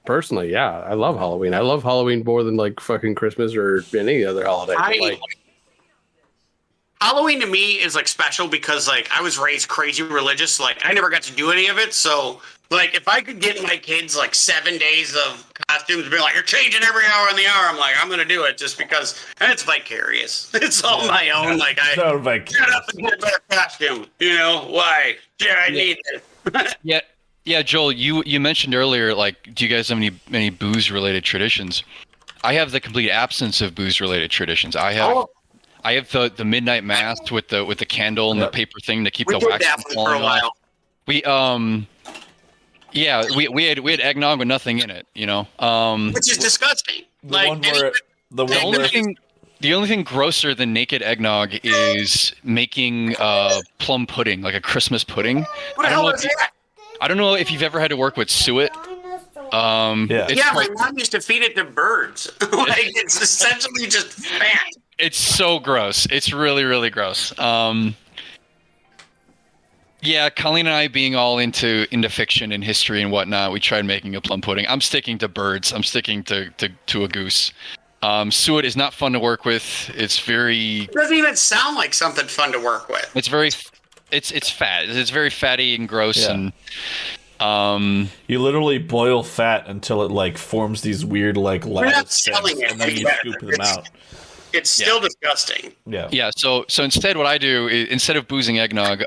personally, yeah, I love Halloween. I love Halloween more than like fucking Christmas or any other holiday. But, like, Halloween to me is like special because like I was raised crazy religious. Like I never got to do any of it. So like if I could get my kids like 7 days of costumes, be like, you're changing every hour on the hour. I'm like, I'm gonna do it just because it's vicarious. It's all my own. Like I so like get up and get a better costume. You know why? Yeah, I need it. Yeah, Joel, you mentioned earlier, like, do you guys have any booze related traditions? I have the complete absence of booze related traditions. I have the midnight mass with the candle and the paper thing to keep We the did wax that from one for a falling while. off. We had eggnog with nothing in it, you know. Which is disgusting. the The only thing grosser than naked eggnog is making plum pudding, like a Christmas pudding. What the hell is that? I don't know if you've ever had to work with suet. It's Yeah, my called- mom used to feed it to birds. Like it's essentially just fat. It's so gross. It's really, really gross. Yeah, Colleen and I being all into fiction and history and whatnot, we tried making a plum pudding. I'm sticking to birds. I'm sticking to a goose. Suet is not fun to work with. It's very. It doesn't even sound like something fun to work with. It's very. It's fat. It's very fatty and gross Yeah. and. You literally boil fat until it like forms these weird like not lattice selling things, it and then you together. scoop them out. It's still disgusting. Yeah. Yeah, so instead what I do is instead of boozing eggnog,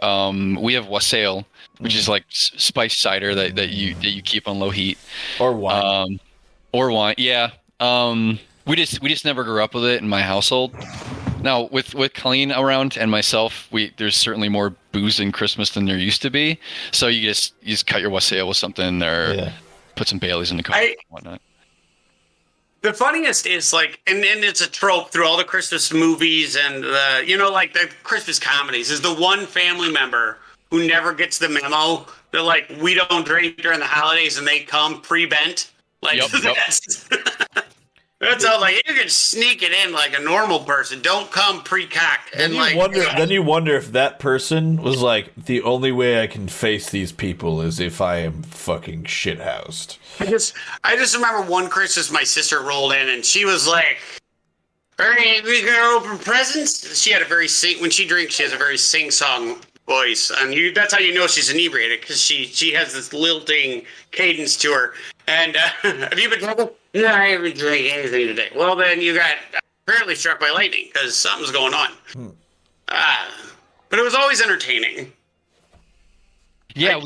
we have wassail, which is like spiced cider that you keep on low heat. Or wine. Or wine. Yeah. We just never grew up with it in my household. Now with Colleen around and myself, there's certainly more booze in Christmas than there used to be. So you just cut your wassail with something or put some Baileys in the coffee and whatnot. The funniest is like, and it's a trope through all the Christmas movies and like the Christmas comedies, is the one family member who never gets the memo. They're like, we don't drink during the holidays, and they come pre-bent. Like Yep. that's all. Like you can sneak it in like a normal person. Don't come pre-cocked. Then And you wonder if that person was like, the only way I can face these people is if I am fucking shithoused. I just remember one Christmas my sister rolled in and she was like, "All right, we gonna open presents." She had a very when she drinks, she has a very sing-song voice, and that's how you know she's inebriated, because she has this lilting cadence to her. And have you been drinking? No, I haven't drank anything today. Well, then you got apparently struck by lightning because something's going on. But it was always entertaining. Yeah,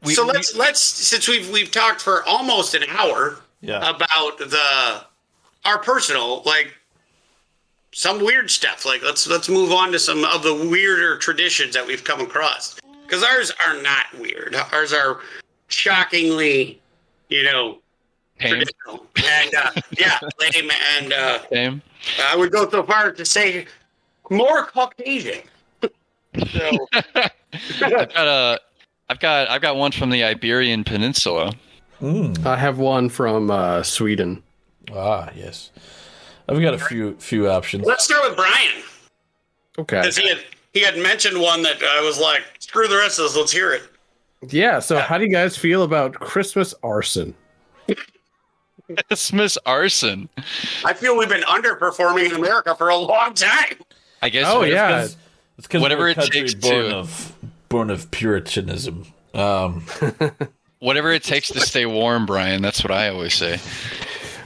let's since we've talked for almost an hour about our personal, like, some weird stuff. Like let's move on to some of the weirder traditions that we've come across, because ours are not weird. Ours are shockingly, Tame. traditional and lame, and Tame. I would go so far as to say more Caucasian. So I've got one from the Iberian Peninsula. I have one from Sweden. Ah, yes. I've got a few options. let's start with Brian, Okay. because he had mentioned one that I was like, screw the rest of this. Let's hear it. Yeah. So, how do you guys feel about Christmas arson? Christmas arson. I feel we've been underperforming in America for a long time. I guess. Oh, yeah. It's because Whatever we're a it country takes born of Puritanism. Whatever it takes to stay warm, Brian. That's what I always say.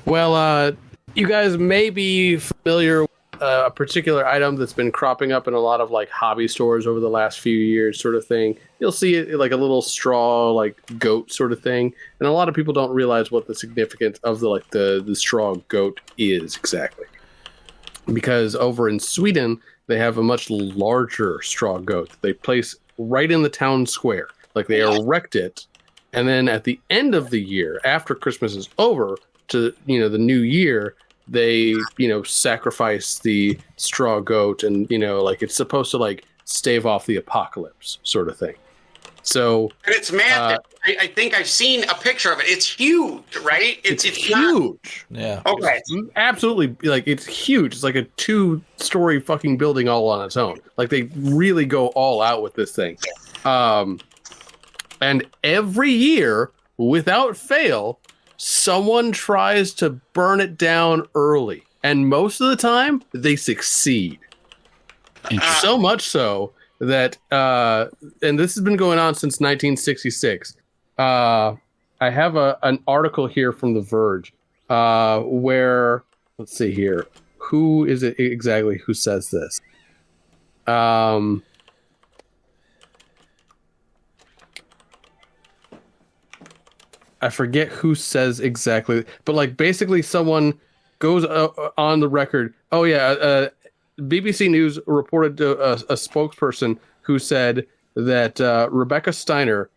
Well, you guys may be familiar with a particular item that's been cropping up in a lot of like hobby stores over the last few years, sort of thing. You'll see it like a little straw, like goat sort of thing, and a lot of people don't realize what the significance of the straw goat is exactly. Because over in Sweden, they have a much larger straw goat that they place right in the town square. Like they erect it, and then at the end of the year, after Christmas is over, to the new year, they sacrifice the straw goat, and like it's supposed to like stave off the apocalypse sort of thing. So And it's massive. I think I've seen a picture of it. It's huge, right? it's not- huge. Yeah. Okay. It's absolutely, like, it's huge. It's like a 2-story fucking building all on its own. Like they really go all out with this thing. And every year, without fail, someone tries to burn it down early. And most of the time, they succeed. So much so that, and this has been going on since 1966. I have an article here from The Verge where, let's see here. Who is it exactly who says this? I forget who says exactly, but like basically someone goes on the record. Oh yeah, BBC News reported to a spokesperson who said that Rebecca Steiner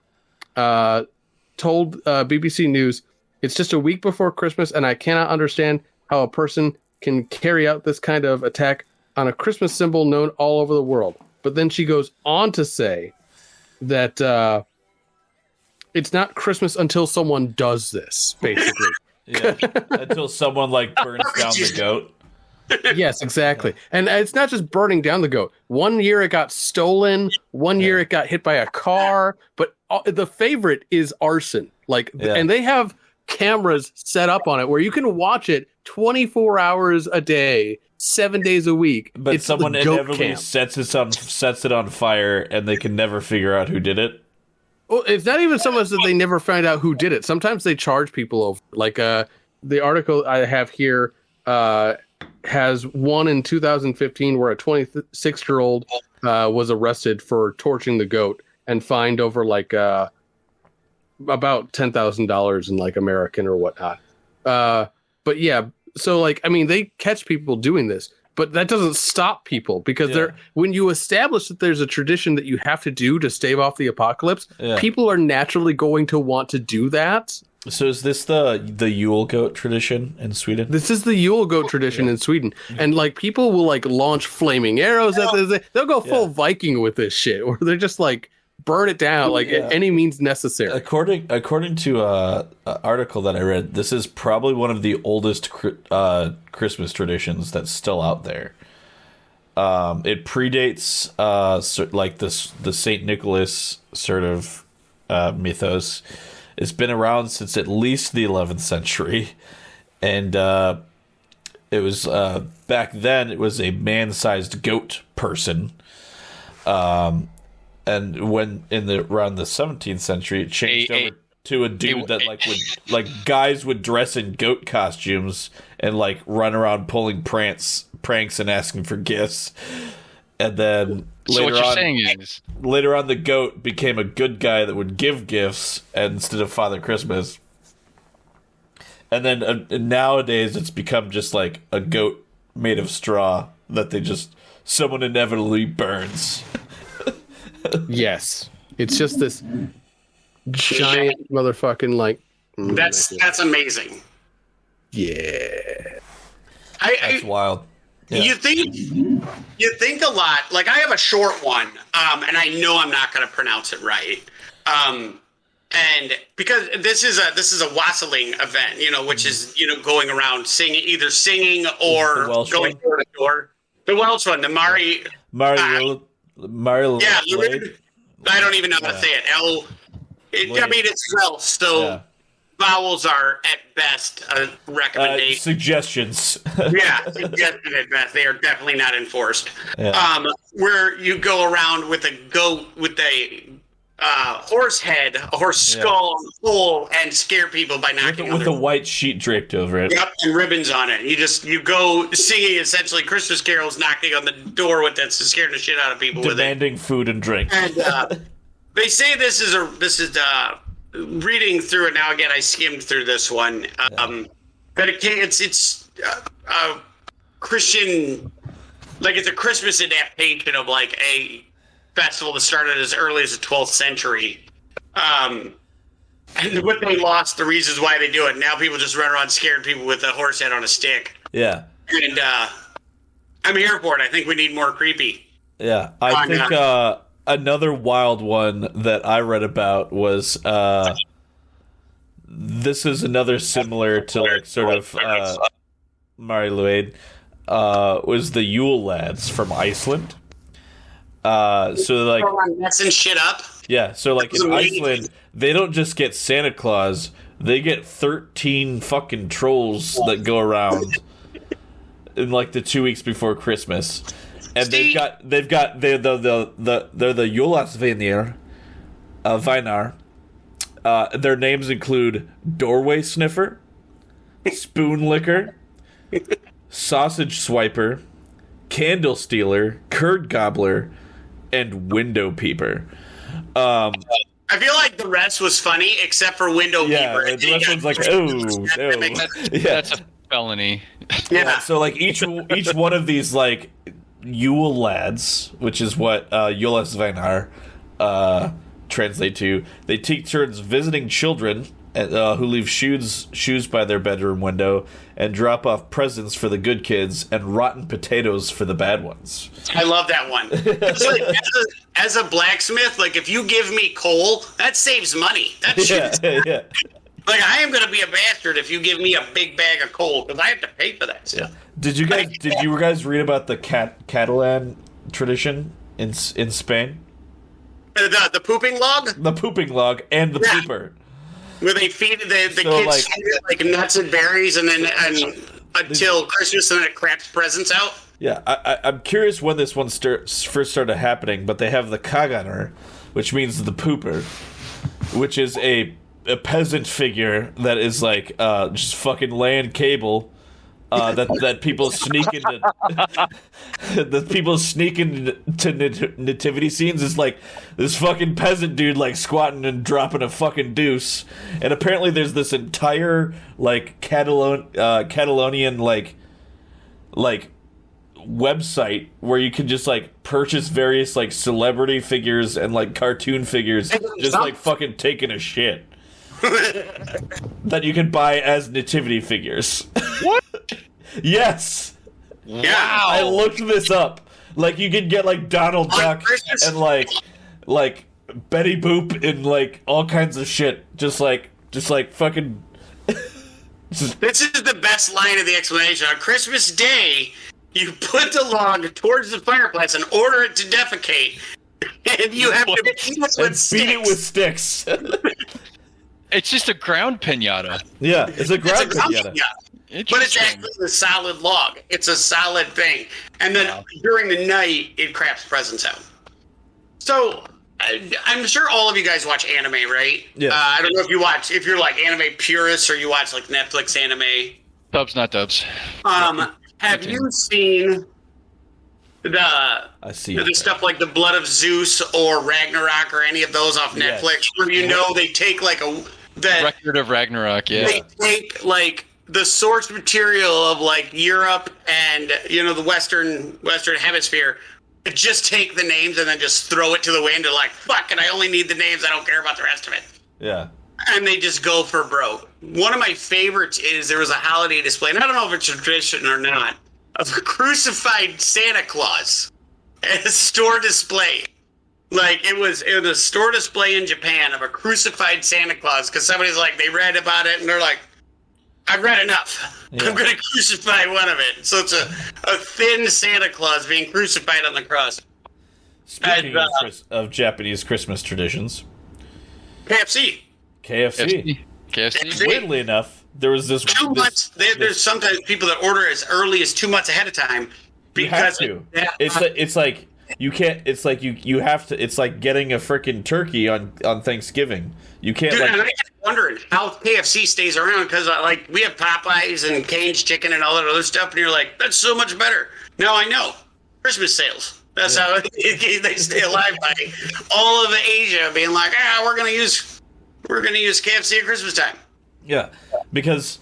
told BBC News, "It's just a week before Christmas, and I cannot understand how a person can carry out this kind of attack on a Christmas symbol known all over the world." But then she goes on to say that it's not Christmas until someone does this, basically. Yeah. Until someone like burns down the goat. Yes, exactly. And it's not just burning down the goat. One year it got stolen. One year it got hit by a car. But the favorite is arson. And they have cameras set up on it where you can watch it 24 hours a day, 7 days a week. But It's someone the goat inevitably camp. sets it on fire, and they can never figure out who did it. Well, it's not even so much that they never find out who did it. Sometimes they charge people over. Like the article I have here has one in 2015 where a 26-year-old was arrested for torching the goat and fined over like about $10,000 in like American or whatnot. But yeah, so like I mean, they catch people doing this. But that doesn't stop people because when you establish that there's a tradition that you have to do to stave off the apocalypse, people are naturally going to want to do that. So is this the Yule goat tradition in Sweden? This is the Yule goat tradition in Sweden. And like people will like launch flaming arrows at this. They'll go full Viking with this shit, or they're just like burn it down like Yeah. any means necessary. According to an article that I read, this is probably one of the oldest Christmas traditions that's still out there. It predates like the Saint Nicholas sort of mythos. It's been around since at least the 11th century, and it was back then. It was a man-sized goat person. And when around the 17th century, it changed over to a dude that would guys would dress in goat costumes and like run around pulling pranks and asking for gifts. And then later on, the goat became a good guy that would give gifts instead of Father Christmas. And then nowadays, it's become just like a goat made of straw that someone inevitably burns. Yes, it's just this giant motherfucking like. That's amazing. Yeah, That's wild. Yeah. You think a lot. Like I have a short one, and I know I'm not going to pronounce it right. And because this is a wassailing event, which is going around singing or going door to door. The Welsh one, the Mari. Yeah, I don't even know how to say it. It's Welsh, so vowels are at best a recommendation. Suggestions. Suggested at best. They are definitely not enforced. Yeah. Where you go around with a goat with a horse head, a horse skull on the pole, and scare people by knocking with a white sheet draped over it. Yep, and ribbons on it. You go singing essentially Christmas carols, knocking on the door with that, scaring the shit out of people with it. Demanding food and drink. And they say this is reading through it now. Again, I skimmed through this one. But it's Christian, like it's a Christmas adaptation of like a festival that started as early as the 12th century. And what they lost, the reasons why they do it. Now people just run around scaring people with a horse head on a stick. Yeah. And I'm here for it. I think we need more creepy. Yeah. I think another wild one that I read about was this is another similar to like sort of Mari Luade, was the Yule Lads from Iceland. So like messing shit up. Yeah, so like in Iceland, they don't just get Santa Claus; they get 13 fucking trolls that go around in like the 2 weeks before Christmas, and they're the Jólasveinir, Vinar. Their names include Doorway Sniffer, Spoon Licker, Sausage Swiper, Candle Stealer, Curd Gobbler, and Window Peeper. I feel like the rest was funny except for Window Peeper. Yeah, the rest was like, That's a felony. Yeah. So like each one of these like Yule Lads, which is what Jólasveinar translate to, they take turns visiting children who leave shoes by their bedroom window and drop off presents for the good kids and rotten potatoes for the bad ones. I love that one. It's like, as a blacksmith, like if you give me coal, that saves money. Yeah. Like I am going to be a bastard if you give me a big bag of coal because I have to pay for that stuff. Did you guys read about the Catalan tradition in Spain? The pooping log? The pooping log and the pooper. Where they feed the kids like nuts and berries and until Christmas and then it craps presents out. Yeah, I'm curious when this one first started happening, but they have the Kaganer, which means the pooper, which is a peasant figure that is like just fucking laying cable. That people sneak into nativity scenes is like this fucking peasant dude like squatting and dropping a fucking deuce, and apparently there's this entire like Catalonian like website where you can just like purchase various like celebrity figures and like cartoon figures just like fucking taking a shit that you can buy as nativity figures. What? Yes. Yeah. I looked this up. Like you could get like Donald Duck and like Betty Boop in like all kinds of shit. Just like fucking. This is the best line of the explanation. On Christmas Day, you put the log towards the fireplace and order it to defecate, and you have to beat it with sticks. It's just a ground pinata. Yeah, it's a ground pinata. But it's actually a solid log. It's a solid thing. And then during the night, it craps presents out. So I'm sure all of you guys watch anime, right? Yeah. I don't know if you're like anime purists or you watch like Netflix anime. Dubs, not dubs. Have you seen the stuff like the Blood of Zeus or Ragnarok or any of those off Netflix where they take like Record of Ragnarok, yeah. They take like the source material of like Europe and the Western Hemisphere, just take the names and then just throw it to the wind and like, fuck it, I only need the names, I don't care about the rest of it. Yeah. And they just go for broke. One of my favorites is there was a holiday display, and I don't know if it's a tradition or not, of a crucified Santa Claus at a store display. Like it was a store display in Japan of a crucified Santa Claus because somebody's like, they read about it and they're like, I've read enough. Yeah. I'm going to crucify one of it. So it's a thin Santa Claus being crucified on the cross. Speaking of Japanese Christmas traditions. KFC. Weirdly enough, there was this 2 months. There's sometimes people that order as early as 2 months ahead of time. Because you have to. It's like you can't. It's like you have to. It's like getting a freaking turkey on Thanksgiving. You can't. Dude, and I kept wondering how KFC stays around because like we have Popeyes and Cane's Chicken and all that other stuff, and you're like, that's so much better. Now I know Christmas sales. That's how they stay alive by all of Asia being like, we're gonna use KFC at Christmas time. Yeah, because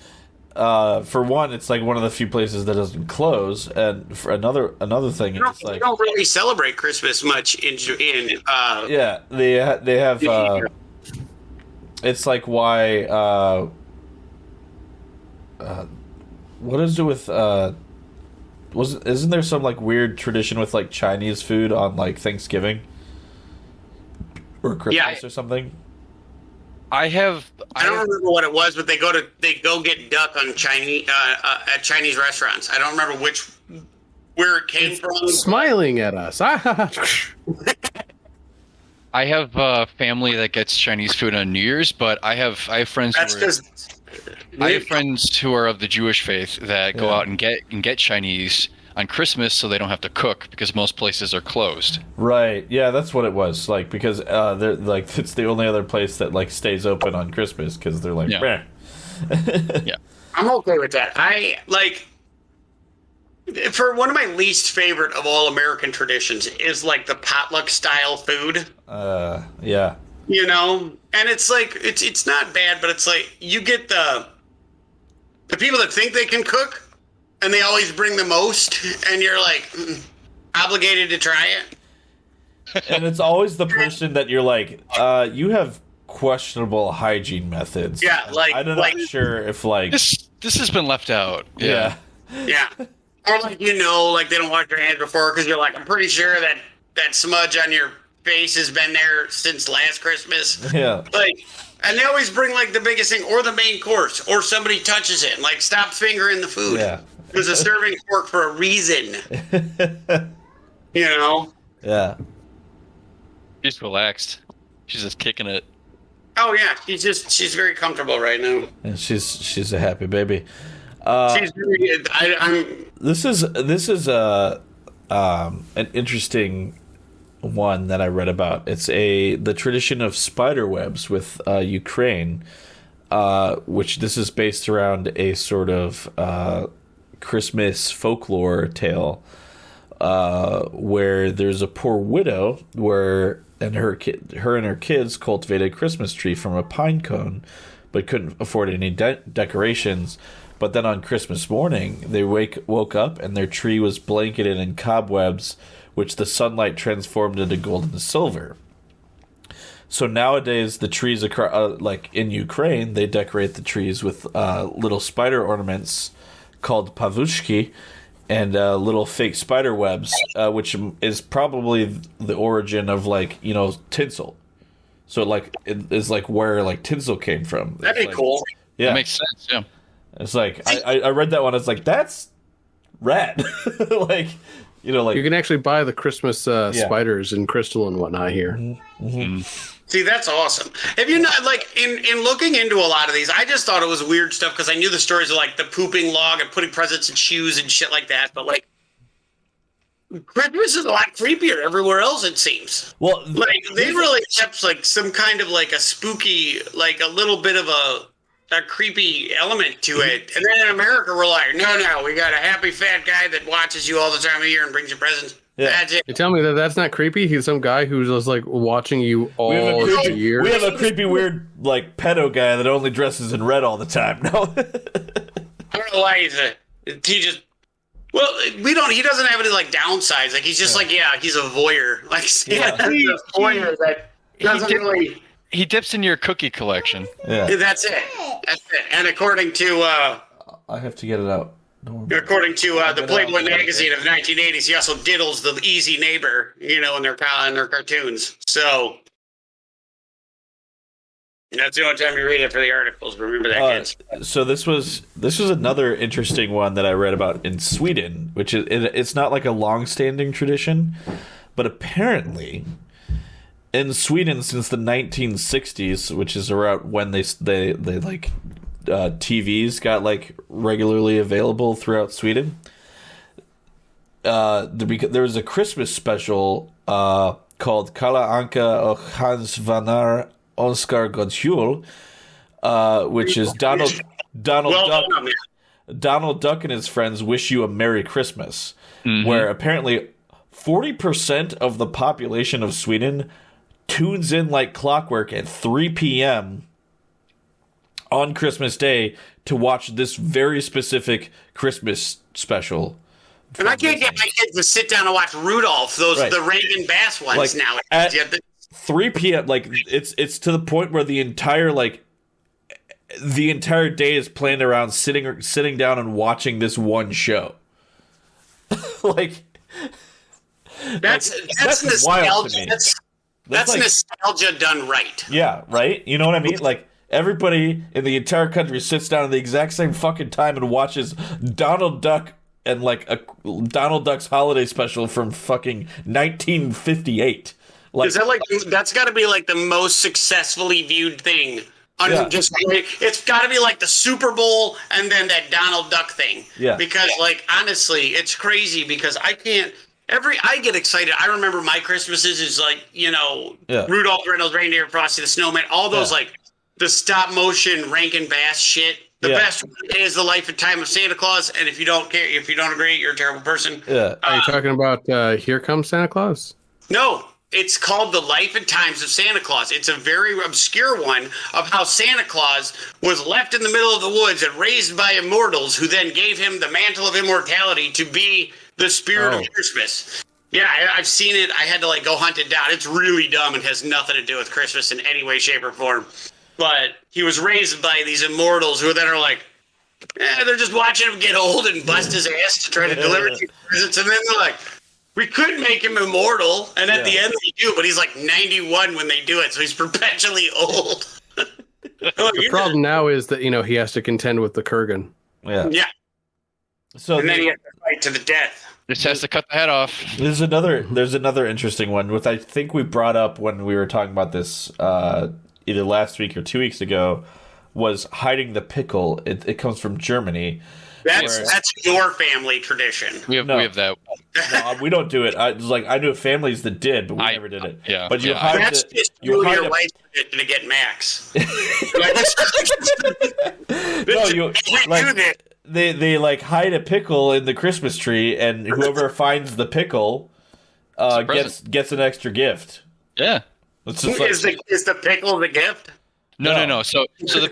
for one, it's like one of the few places that doesn't close, and for another thing, it's like you don't really celebrate Christmas much in yeah, they have. It's like why. What is it with? Isn't there some like weird tradition with like Chinese food on like Thanksgiving or Christmas or something? I don't remember what it was, but they go get duck on Chinese at Chinese restaurants. I don't remember where it came from. Smiling at us. I have a family that gets Chinese food on New Year's, but I have friends. I have friends who are of the Jewish faith that go out and get Chinese on Christmas, so they don't have to cook because most places are closed. Right? Yeah, that's what it was. Like because they're like it's the only other place that like stays open on Christmas because they're like, yeah. I'm okay with that. I like. For one of my least favorite of all American traditions is like the potluck style food. Yeah. And it's like it's not bad, but it's like you get the people that think they can cook, and they always bring the most, and you're like obligated to try it. And it's always the person that you're like, you have questionable hygiene methods. Yeah, like I'm not sure if like this has been left out. Yeah. Or like they don't wash their hands before because you're like, I'm pretty sure that smudge on your face has been there since last Christmas. Yeah. And they always bring like the biggest thing or the main course or somebody touches it and like stop fingering the food. Yeah. There's a serving fork for a reason. Yeah. She's relaxed. She's just kicking it. Oh yeah, she's very comfortable right now. And she's a happy baby. She's very good. This is an interesting one that I read about. It's the tradition of spider webs with Ukraine, which this is based around a sort of Christmas folklore tale, where there's a poor widow her and her kids cultivated a Christmas tree from a pine cone, but couldn't afford any decorations. But then on Christmas morning, they woke up and their tree was blanketed in cobwebs, which the sunlight transformed into gold and silver. So nowadays, the trees like in Ukraine, they decorate the trees with little spider ornaments called pavushki and little fake spider webs, which is probably the origin of tinsel. So like it is like where like tinsel came from. That'd It's be like, cool. Yeah, That makes sense. Yeah. it's like I read that one. It's like that's rad. Like like You can actually buy the Christmas spiders in crystal and whatnot here. See, that's awesome. Have you not, like, in looking into a lot of these, I just thought it was weird stuff because I knew the stories of, like, the pooping log and putting presents in shoes and shit like that. But, like, Christmas is a lot creepier everywhere else, it seems. well, Like, they really kept, like, some kind of, like, a spooky, like, a little bit of a creepy element to it. And then in America, we're like, no, we got a happy fat guy that watches you all the time of year and brings you presents. Yeah. That's it. You tell me that that's not creepy? He's some guy who's just like watching you all we have the year. we have a creepy weird like pedo guy that only dresses in red all the time. No. I don't know why he just. Well, he doesn't have any like downsides. Like he's just like he's a voyeur. Like he's a voyeur that doesn't really. He dips in your cookie collection. Yeah. That's it. And according to I have to get it out. Don't worry. according to the Playboy magazine of the 1980s, he also diddles the easy neighbor, in their cartoons. So that's the only time you read it for the articles. Remember that, kids. So this was another interesting one that I read about in Sweden, which is it's not like a long-standing tradition, but apparently in Sweden since the 1960s, which is around when they like TVs got like regularly available throughout Sweden. There was a Christmas special called Kalle Anka och Hans Vanar Oscar Godsjul, which is Donald Duck and his friends wish you a Merry Christmas, where apparently 40% of the population of Sweden tunes in like clockwork at 3 p.m. on Christmas Day to watch this very specific Christmas special. And I can't get my kids to sit down and watch Rudolph, the Reagan Bass ones Like, now. at 3 p.m. like it's to the point where the entire day is planned around sitting down and watching this one show. Like that's wild to nostalgia. me. That's like, nostalgia done right. Yeah, right? You know what I mean? Like everybody in the entire country sits down at the exact same fucking time and watches Donald Duck and like a Donald Duck's holiday special from fucking 1958. Like, Is that that's got to be like the most successfully viewed thing? It's got to be like the Super Bowl and then that Donald Duck thing. Yeah. Because like honestly, it's crazy because I can't. I get excited. I remember my Christmases is like Rudolph the Red-Nosed Reindeer, Frosty the Snowman, all those like the stop motion Rankin Bass shit. The best is The Life and Time of Santa Claus, and if you don't agree, you're a terrible person. Yeah. Are you talking about Here Comes Santa Claus? No, it's called The Life and Times of Santa Claus. It's a very obscure one of how Santa Claus was left in the middle of the woods and raised by immortals who then gave him the mantle of immortality to be the spirit of Christmas. Yeah, I've seen it. I had to go hunt it down. It's really dumb and has nothing to do with Christmas in any way, shape, or form. But he was raised by these immortals who then are like, they're just watching him get old and bust his ass to try to deliver these presents. And then they're like, we could make him immortal. And at the end they do, but he's like 91 when they do it. So he's perpetually old. The problem now is that, he has to contend with the Kurgan. Yeah. Yeah. So And then he has to fight to the death. Just has to cut the head off. there's another interesting one, which I think we brought up when we were talking about this either last week or 2 weeks ago, was hiding the pickle. It comes from Germany. That's your family tradition. We have that. No, we don't do it. I knew families that did, but we never did it. Yeah, but you yeah. hide That's the, just you hide your a- wife's tradition to get Max. No, you We do this. they hide a pickle in the Christmas tree, and whoever finds the pickle gets an extra gift. Yeah. It's just like, Is the pickle the gift? No. So the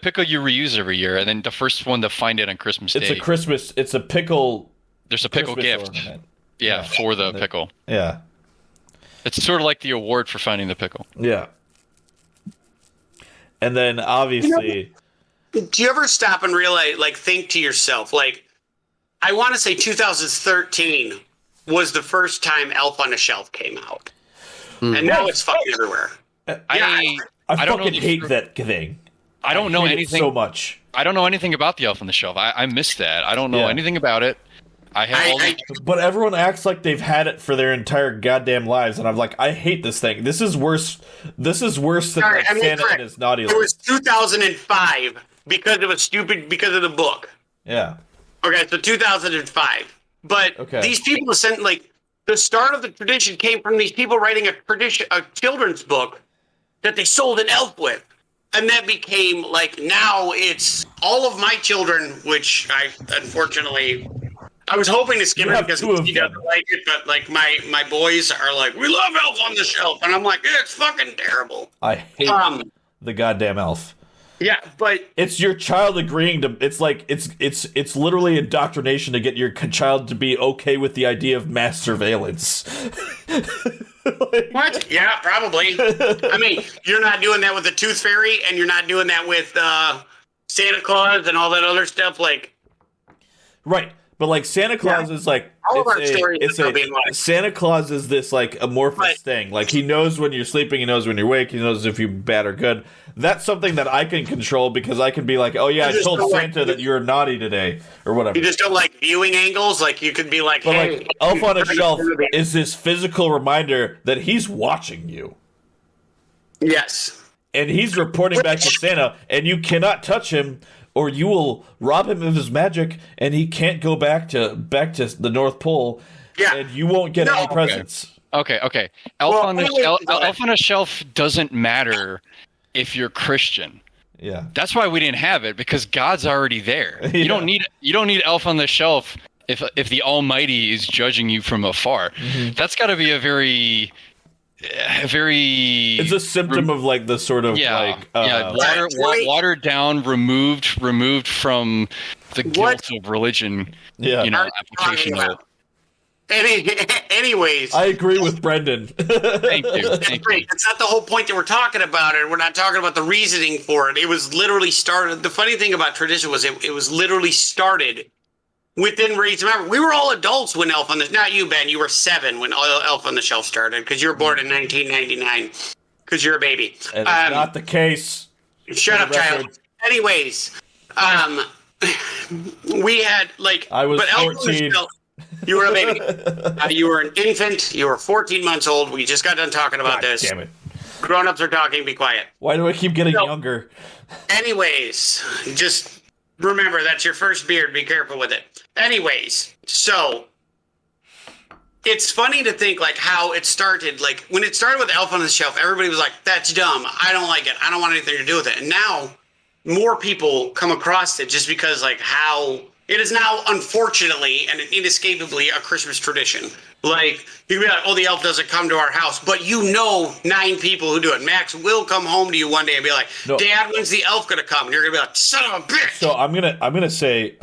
pickle you reuse every year, and then the first one to find it on Christmas Day. it's a pickle. There's a pickle Christmas gift. ornament. Yeah, for the pickle. Yeah, It's sort of like the award for finding the pickle. yeah. And then obviously, Do you ever stop and realize, think to yourself, I want to say 2013 was the first time Elf on a Shelf came out. And now it's fucking everywhere. I don't know fucking hate that thing. I don't know hate it anything so much. I don't know anything about the Elf on the Shelf. I missed that. I don't know anything about it. I have all But everyone acts like they've had it for their entire goddamn lives, and I'm like, I hate this thing. This is worse. This is worse than Sorry, Santa and his naughty It list. was 2005 because it was stupid because of the book. Yeah. Okay, so 2005. But these people sent like the start of the tradition came from these people writing a children's book that they sold an elf with. And that became like now it's all of my children, which I unfortunately I was hoping to skip it because he doesn't like it, but like my boys are like, we love Elf on the Shelf, and I'm like, it's fucking terrible. I hate the goddamn elf. Yeah, but it's your child agreeing to. It's like it's literally indoctrination to get your child to be okay with the idea of mass surveillance. What? Yeah, probably. I mean, you're not doing that with the Tooth Fairy, and you're not doing that with Santa Claus and all that other stuff. Like, right. But like Santa Claus is like Santa Claus is this like amorphous thing. Like he knows when you're sleeping, he knows when you're awake, he knows if you're bad or good. That's something that I can control because I can be like, oh yeah, I told Santa that you're naughty today or whatever. You just don't like viewing angles. Like you could be like, but hey, like Elf on a Shelf is this physical reminder that he's watching you. Yes. And he's reporting back to Santa, and you cannot touch him, or you will rob him of his magic, and he can't go back to the North Pole, and you won't get any presents. Okay. Elf on a Shelf doesn't matter if you're Christian. Yeah. That's why we didn't have it, because God's already there. Yeah. You don't need Elf on the Shelf if the Almighty is judging you from afar. Mm-hmm. That's got to be a very it's a symptom of like the sort of watered down, removed from the guilt of religion. Yeah, application of it. Anyways, I agree with Brendan. Thank you. It's not the whole point that we're talking about it. We're not talking about the reasoning for it. It was literally started. The funny thing about tradition was it was literally started within reason. Remember, we were all adults when Elf on the... Not you, Ben. You were 7 when Elf on the Shelf started because you were born in 1999 because you're a baby. And it's not the case. Shut up, child. Anyways, we had like... I was 14. You were a baby. You were an infant. You were 14 months old. We just got done talking about this. Damn it. Grown-ups are talking. Be quiet. Why do I keep getting younger? Anyways, just... Remember, that's your first beard. Be careful with it. Anyways, so it's funny to think like how it started. Like when it started with Elf on the Shelf, everybody was like, that's dumb. I don't like it. I don't want anything to do with it. And now more people come across it just because like how it is now, unfortunately and inescapably, a Christmas tradition. Like, you can be like, oh, the elf doesn't come to our house. But 9 people who do it. Max will come home to you one day and be like, Dad, when's the elf going to come? And you're going to be like, son of a bitch. So I'm gonna say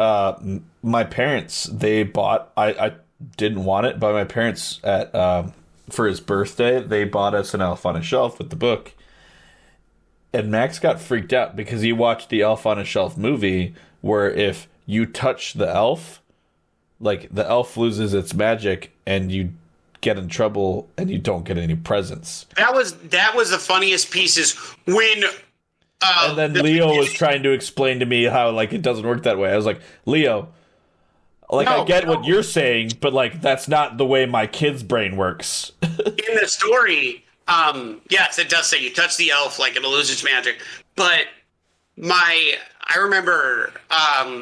my parents, they bought, I didn't want it, but my parents, for his birthday, they bought us an Elf on a Shelf with the book. And Max got freaked out because he watched the Elf on a Shelf movie where if you touch the elf, like the elf loses its magic and you get in trouble and you don't get any presents. That was the funniest pieces when and then Leo was trying to explain to me how like it doesn't work that way. I was like, Leo, like I get what you're saying, but like that's not the way my kid's brain works. In the story, yes, it does say you touch the elf, like it'll lose its magic. But I remember,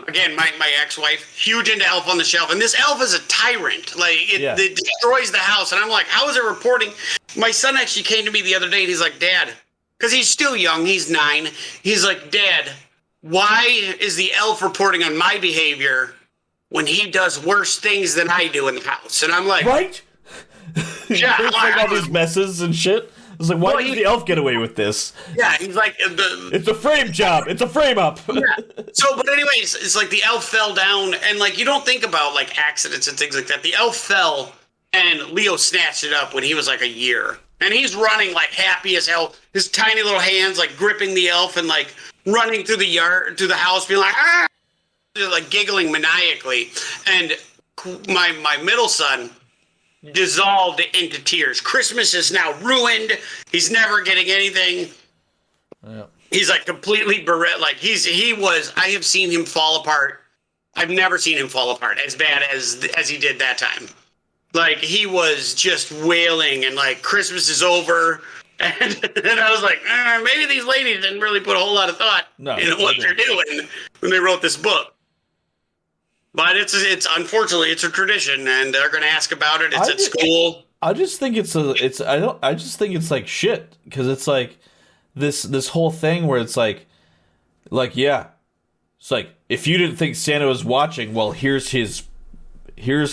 again, my ex-wife, huge into Elf on the Shelf, and this elf is a tyrant. Like, it destroys the house, and I'm like, how is it reporting? My son actually came to me the other day, and he's like, Dad, because he's still young, he's 9, he's like, Dad, why is the elf reporting on my behavior when he does worse things than I do in the house? And I'm like... Right? Yeah. Like all these messes and shit. I was like, why did the elf get away with this? Yeah, he's like... It's a frame job. It's a frame up. Yeah. So, but anyways, it's like the elf fell down, and like you don't think about like accidents and things like that. The elf fell, and Leo snatched it up when he was like a year. And he's running like happy as hell. His tiny little hands like gripping the elf and like running through the yard, through the house, being like, ah! Like giggling maniacally. And my middle son... dissolved into tears. Christmas is now ruined. He's never getting anything. Yeah. He's like completely bereft. Like he was. I have seen him fall apart. I've never seen him fall apart as bad as he did that time. Like he was just wailing and like Christmas is over. And I was like, maybe these ladies didn't really put a whole lot of thought into what they're doing when they wrote this book. But it's unfortunately it's a tradition, and they're going to ask about it. It's at school. I just think I just think it's like shit, because it's like this whole thing where it's like yeah, it's like if you didn't think Santa was watching, well, here's his minion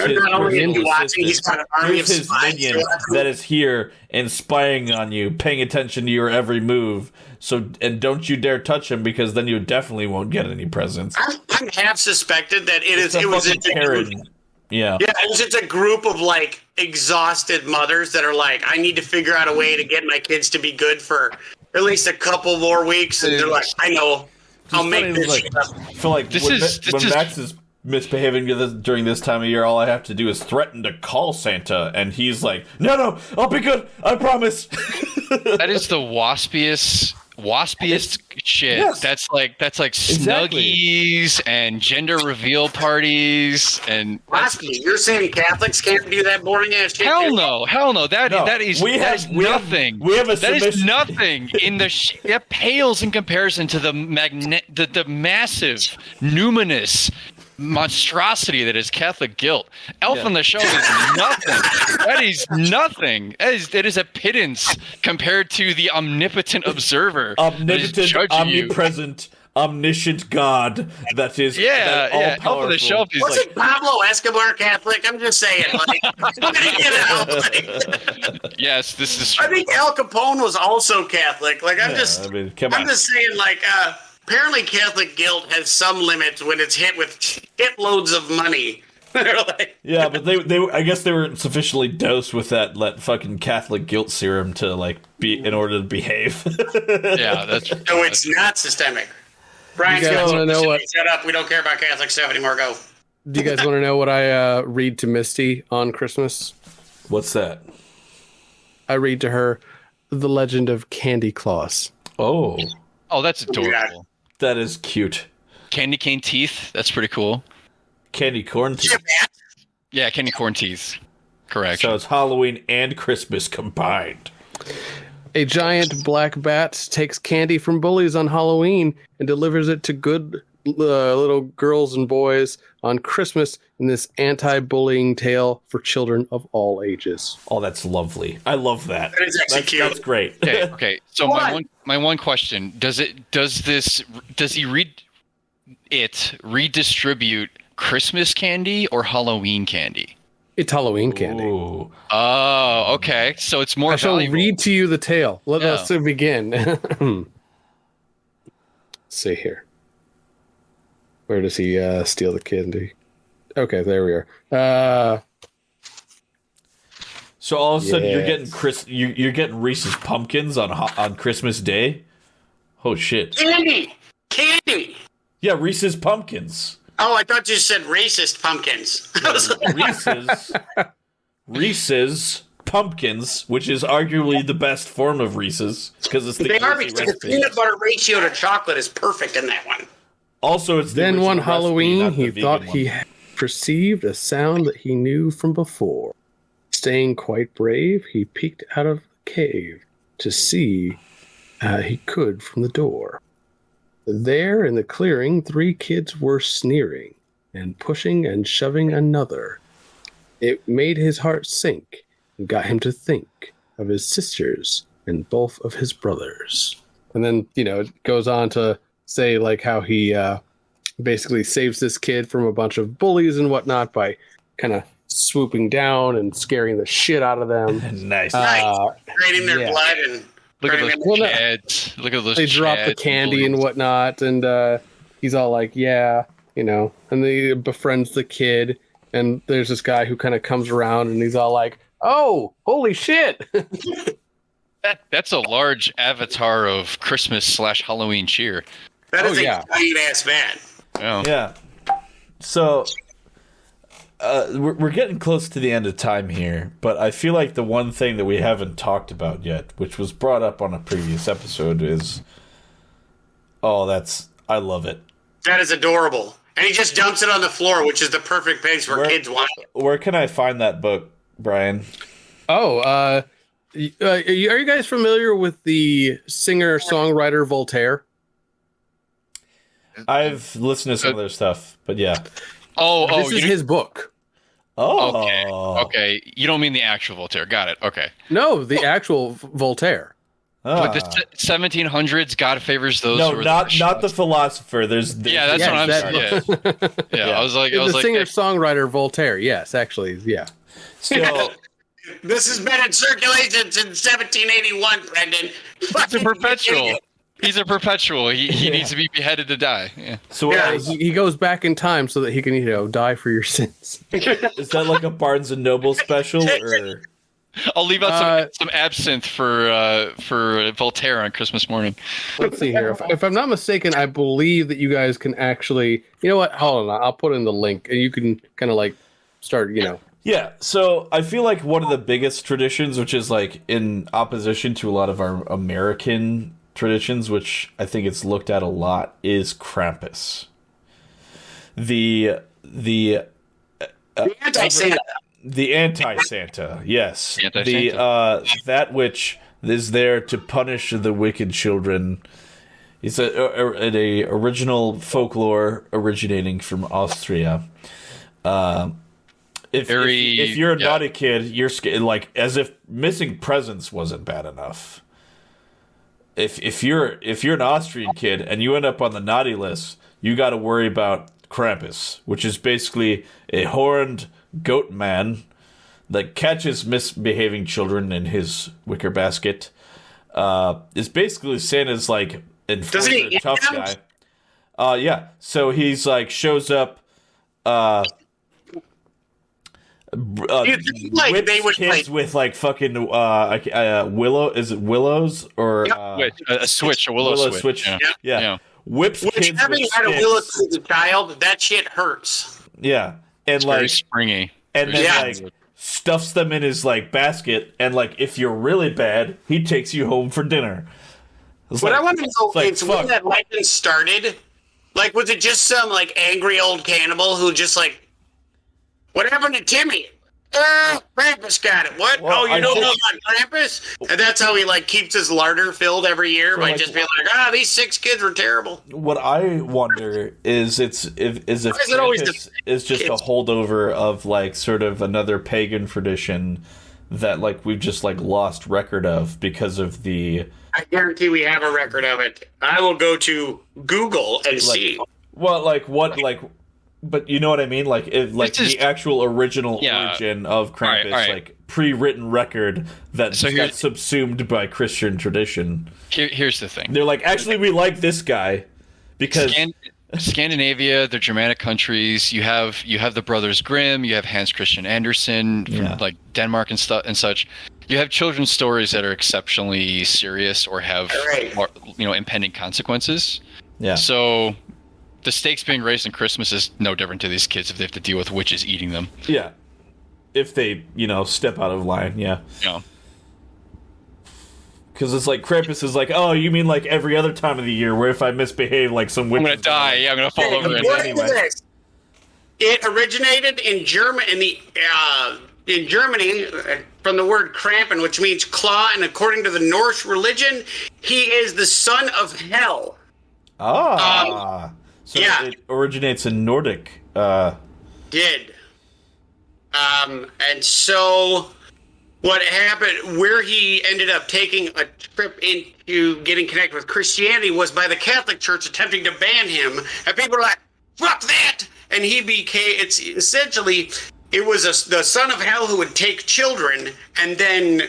that is here and spying on you, paying attention to your every move. So, and don't you dare touch him, because then you definitely won't get any presents. I'm half suspected that it was it's a group of like exhausted mothers that are like, I need to figure out a way to get my kids to be good for at least a couple more weeks, and they're like, I know, I'll make this. Like, I feel like when Max is misbehaving during this time of year, all I have to do is threaten to call Santa, and he's like, no, I'll be good, I promise. That is the waspiest shit. Yes. That's like Snuggies and gender reveal parties and Waspy. You're saying Catholics can't do that boring ass shit? hell no. That is nothing. We have a that is submission. nothing in the that pales in comparison to the massive numinous monstrosity that is Catholic guilt. Elf on the Shelf is nothing. That is nothing. That is a pittance compared to the omnipotent observer. Omnipotent, omnipresent, omniscient God that is Elf on the Shelf is Wasn't Pablo Escobar Catholic? I'm just saying, like, yes, this is true. I think Al Capone was also Catholic. Like, I'm just saying, like, apparently Catholic guilt has some limits when it's hit with shitloads of money. Yeah, but they I guess they weren't sufficiently dosed with that fucking Catholic guilt serum to like be in order to behave. Yeah, that's true. So it's not systemic. Brian, you guys want to know what? Shut up. We don't care about Catholic stuff anymore. Go. Do you guys want to know what I read to Misty on Christmas? What's that? I read to her The Legend of Candy Claus. Oh, that's adorable. That is cute. Candy cane teeth. That's pretty cool. Candy corn teeth. Yeah, candy corn teeth. Correct. So it's Halloween and Christmas combined. A giant black bat takes candy from bullies on Halloween and delivers it to good little girls and boys on Christmas in this anti-bullying tale for children of all ages. Oh, that's lovely. I love that. That is actually cute. That's great. Okay. So my one question: Does he redistribute Christmas candy or Halloween candy? It's Halloween candy. Ooh. Oh, okay. So it's more I shall valuable. read to you the tale. Let us begin. Let's see here. Where does he steal the candy? Okay, there we are. So all of a sudden you're getting Reese's Pumpkins on Christmas Day. Oh shit! Candy. Yeah, Reese's Pumpkins. Oh, I thought you said racist pumpkins. Reese's Pumpkins, which is arguably the best form of Reese's because it's They are because the peanut butter ratio to chocolate is perfect in that one. Also, it's Then one Halloween, he he thought he perceived a sound that he knew from before. Staying quite brave, he peeked out of the cave to see he could from the door. There in the clearing, 3 kids were sneering and pushing and shoving another. It made his heart sink and got him to think of his sisters and both of his brothers. And then, it goes on to say like how he basically saves this kid from a bunch of bullies and whatnot by kind of swooping down and scaring the shit out of them. Nice. Draining their blood and Look at turning those them- chads. Look at those. They drop the chads candy and bullies. whatnot, and he's all like, yeah, and he befriends the kid, and there's this guy who kind of comes around, and he's all like, oh, holy shit. That's a large avatar of Christmas/Halloween cheer. That is yeah. a giant ass man. Oh. Yeah. So we're getting close to the end of time here, but I feel like the one thing that we haven't talked about yet, which was brought up on a previous episode, is I love it. That is adorable. And he just dumps it on the floor, which is the perfect place for kids watching. Where can I find that book, Brian? Oh, are you guys familiar with the singer-songwriter Voltaire? I've listened to some of their stuff, but yeah. This is his book. Oh, Okay. You don't mean the actual Voltaire. Got it. Okay. No, the actual Voltaire. But the 1700s, God favors those. No, who are not the philosopher. There's Yeah, that's what I'm saying. Yeah. I was like, The singer-songwriter Voltaire. Yes, actually, yeah. Still, This has been in circulation since 1781, Brendan. He's a perpetual. He's a perpetual. He needs to be beheaded to die. Yeah. so He goes back in time so that he can, die for your sins. is that like a Barnes and Noble special, or I'll leave out some absinthe for Voltaire on Christmas morning. Let's see here. If I'm not mistaken, I believe that you guys can actually. You know what? Hold on. I'll put in the link, and you can kind of like start. Yeah, so I feel like one of the biggest traditions, which is like in opposition to a lot of our American traditions, which I think it's looked at a lot, is Krampus. The Anti-Santa. The anti-Santa, yes. The anti-Santa. That which is there to punish the wicked children. It's a original folklore originating from Austria. If you're a naughty kid, you're like as if missing presents wasn't bad enough. If you're an Austrian kid and you end up on the naughty list, you got to worry about Krampus, which is basically a horned goat man that catches misbehaving children in his wicker basket. Is basically Santa's like enforcer, tough guy. Yeah. So he's like shows up. Like they would kids with like fucking willow. Is it willows or a switch, a willow switch? Yeah. Whips kids having with had a sticks. willow as a child, that shit hurts. Yeah, and It's like very springy. and then Yeah. like stuffs them in his like basket, and like if you're really bad, he takes you home for dinner. What I want to know like, is when that legend started. Like, was it just some like angry old cannibal who just like, what happened to Timmy? Krampus got it. What? Well, you don't know about Krampus? And that's how he like keeps his larder filled every year by just being like, these 6 kids were terrible. What I wonder is if it always Krampus is just kids? a holdover of like sort of another pagan tradition that like we've just like lost record of because of the. I guarantee we have a record of it. I will go to Google and see. Well, like what, like, but you know what I mean? Like, the actual original origin of Krampus, All right. like pre-written record that So got subsumed by Christian tradition. Here's the thing. They're like, actually, we like this guy because Scandinavia, the Germanic countries, you have the Brothers Grimm, you have Hans Christian Andersen from like Denmark and stuff and such. You have children's stories that are exceptionally serious or have impending consequences. Yeah. So the stakes being raised in Christmas is no different to these kids if they have to deal with witches eating them. Yeah. If they, step out of line, yeah. Yeah. Because it's like Krampus is like, oh, you mean like every other time of the year where if I misbehave, like some witch. I'm gonna die. Yeah, I'm gonna fall over. According to this, it originated in Germany. In Germany, from the word Krampen, which means claw, and according to the Norse religion, he is the son of hell. So it originates in Nordic. Did. And so what happened, where he ended up taking a trip into getting connected with Christianity was by the Catholic Church attempting to ban him. And people were like, fuck that! And he became, it was the son of hell who would take children, and then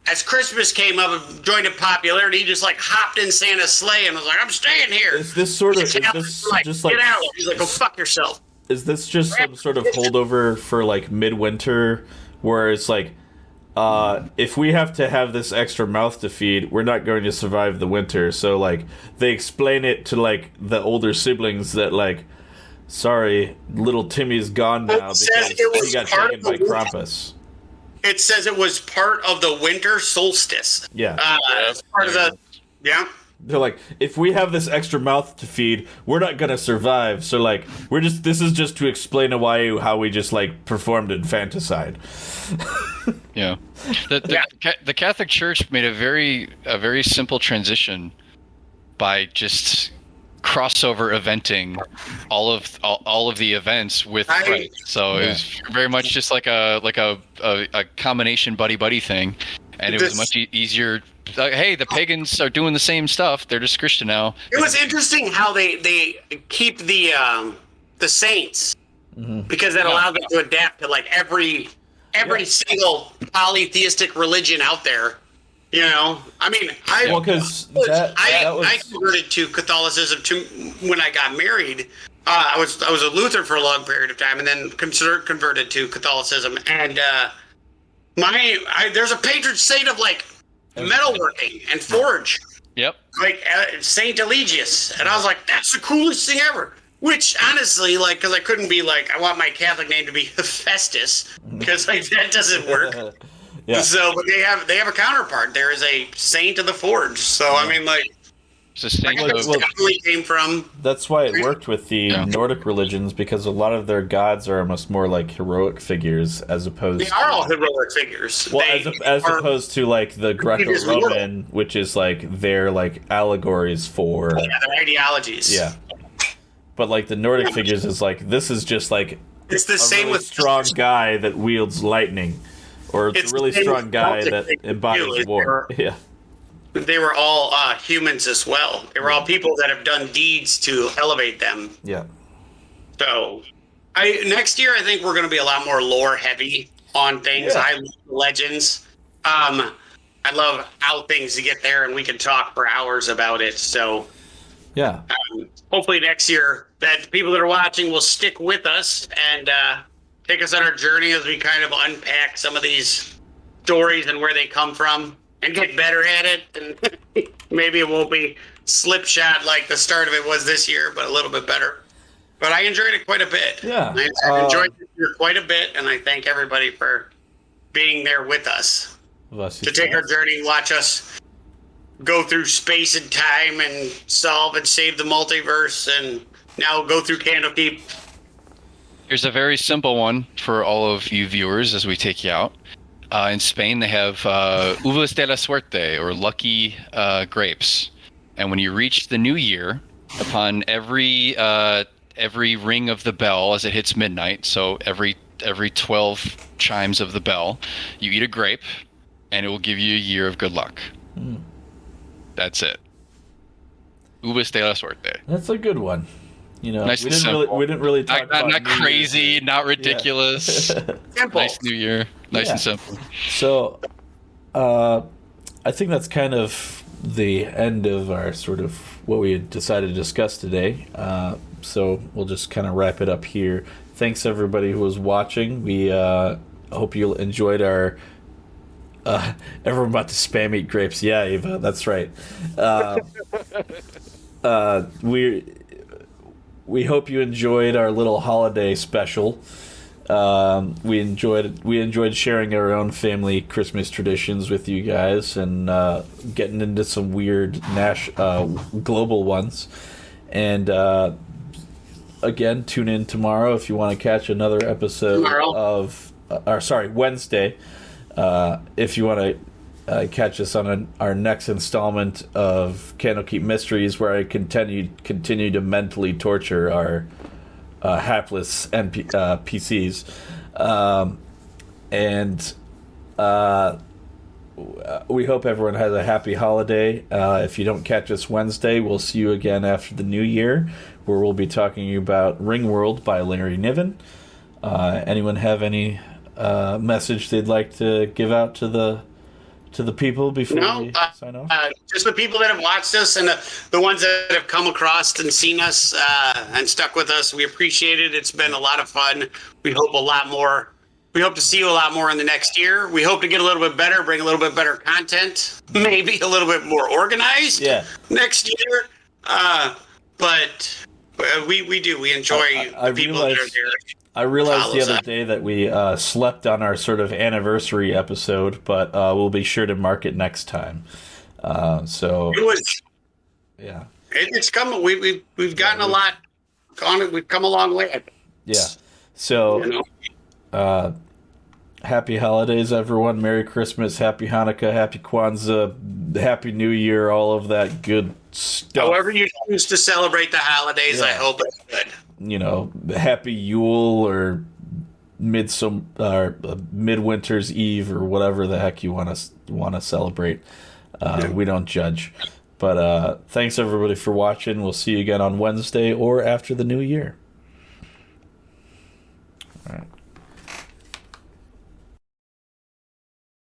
as Christmas came up and joined in popularity, he just like hopped in Santa's sleigh and was like, I'm staying here. Is this sort of, Get out. He's like, go fuck yourself. Is this just some sort of holdover for like midwinter where it's like, if we have to have this extra mouth to feed, we're not going to survive the winter. So like they explain it to like the older siblings that like, sorry, little Timmy's gone now It says because it was he got part taken of by the- Krampus. It says it was part of the winter solstice. Yeah. It's part of the. Yeah. They're like, if we have this extra mouth to feed, we're not gonna survive. So like, this is just to explain away how we just like performed infanticide. Yeah. The Catholic Church made a very simple transition by just crossover eventing all of the events with Christ. So it was very much just like a combination buddy thing, and it was much easier. Hey, the pagans are doing the same stuff. They're just Christian now. It was interesting how they keep the saints because that allows them to adapt to like every single polytheistic religion out there. You know, I mean, I converted to Catholicism when I got married. I was a Lutheran for a long period of time, and then converted to Catholicism. And there's a patron saint of like metalworking and forge. Yep. Like Saint Eligius, and I was like, that's the coolest thing ever. Which honestly, like, because I couldn't be like, I want my Catholic name to be Hephaestus, because like that doesn't work. Yeah. So, but they have a counterpart. There is a Saint of the Forge. So I mean, like, definitely came from. That's why it worked with the Nordic religions, because a lot of their gods are almost more like heroic figures as opposed. They are all heroic figures. Well, as opposed to like the Greco-Roman, which is like their like allegories for their ideologies. Yeah. But like the Nordic figures is like, this is just like it's the same really with strong guy that wields lightning, or it's a really strong guy that embodies war. Yeah. They were all humans as well. They were all people that have done deeds to elevate them. Yeah. So, next year I think we're going to be a lot more lore heavy on things. Yeah. I love legends. I love how things to get there, and we can talk for hours about it. So, yeah. Hopefully next year that people that are watching will stick with us and take us on our journey as we kind of unpack some of these stories and where they come from. And get better at it, and maybe it won't be slipshod like the start of it was this year, but a little bit better. But I enjoyed it quite a bit. Yeah, I enjoyed it here quite a bit, and I thank everybody for being there with us to take our journey, watch us go through space and time, and solve and save the multiverse, and now go through Candlekeep. Here's a very simple one for all of you viewers as we take you out. In Spain, they have uvas de la suerte, or lucky grapes. And when you reach the new year, upon every ring of the bell as it hits midnight, so every 12 chimes of the bell, you eat a grape, and it will give you a year of good luck. That's it. Uvas de la suerte. That's a good one. You know, nice we didn't really talk about not crazy, not ridiculous. Nice New Year, nice and simple. So, I think that's kind of the end of our sort of what we had decided to discuss today. So we'll just kind of wrap it up here. Thanks everybody who was watching. We hope you enjoyed our. Everyone about to spam eat grapes. Yeah, Eva, that's right. We hope you enjoyed our little holiday special. We enjoyed sharing our own family Christmas traditions with you guys, and getting into some weird global ones. And again, tune in tomorrow if you want to catch another episode of Wednesday. If you want to catch us on our next installment of Candlekeep Mysteries, where I continue to mentally torture our hapless PCs. We hope everyone has a happy holiday. If you don't catch us Wednesday, we'll see you again after the new year, where we'll be talking about Ringworld by Larry Niven. Anyone have any message they'd like to give out to the people before we sign off? Just the people that have watched us, and the ones that have come across and seen us and stuck with us. We appreciate it. It's been a lot of fun. We hope a lot more. We hope to see you a lot more in the next year. We hope to get a little bit better, bring a little bit better content, maybe a little bit more organized next year. But We do. We enjoy I the people that are realized- there. I realized the Follows other up. day that we slept on our sort of anniversary episode, but we'll be sure to mark it next time. So It was. yeah, It's come. We've gotten a lot on it. We've come a long way. yeah. So You know. happy holidays, everyone! Merry Christmas, Happy Hanukkah, Happy Kwanzaa, Happy New Year, all of that good stuff. However you choose to celebrate the holidays, I Yeah. hope it's good. You know, Happy Yule or Midwinter's Eve or whatever the heck you want to celebrate. We don't judge. But thanks everybody for watching. We'll see you again on Wednesday or after the new year. All right.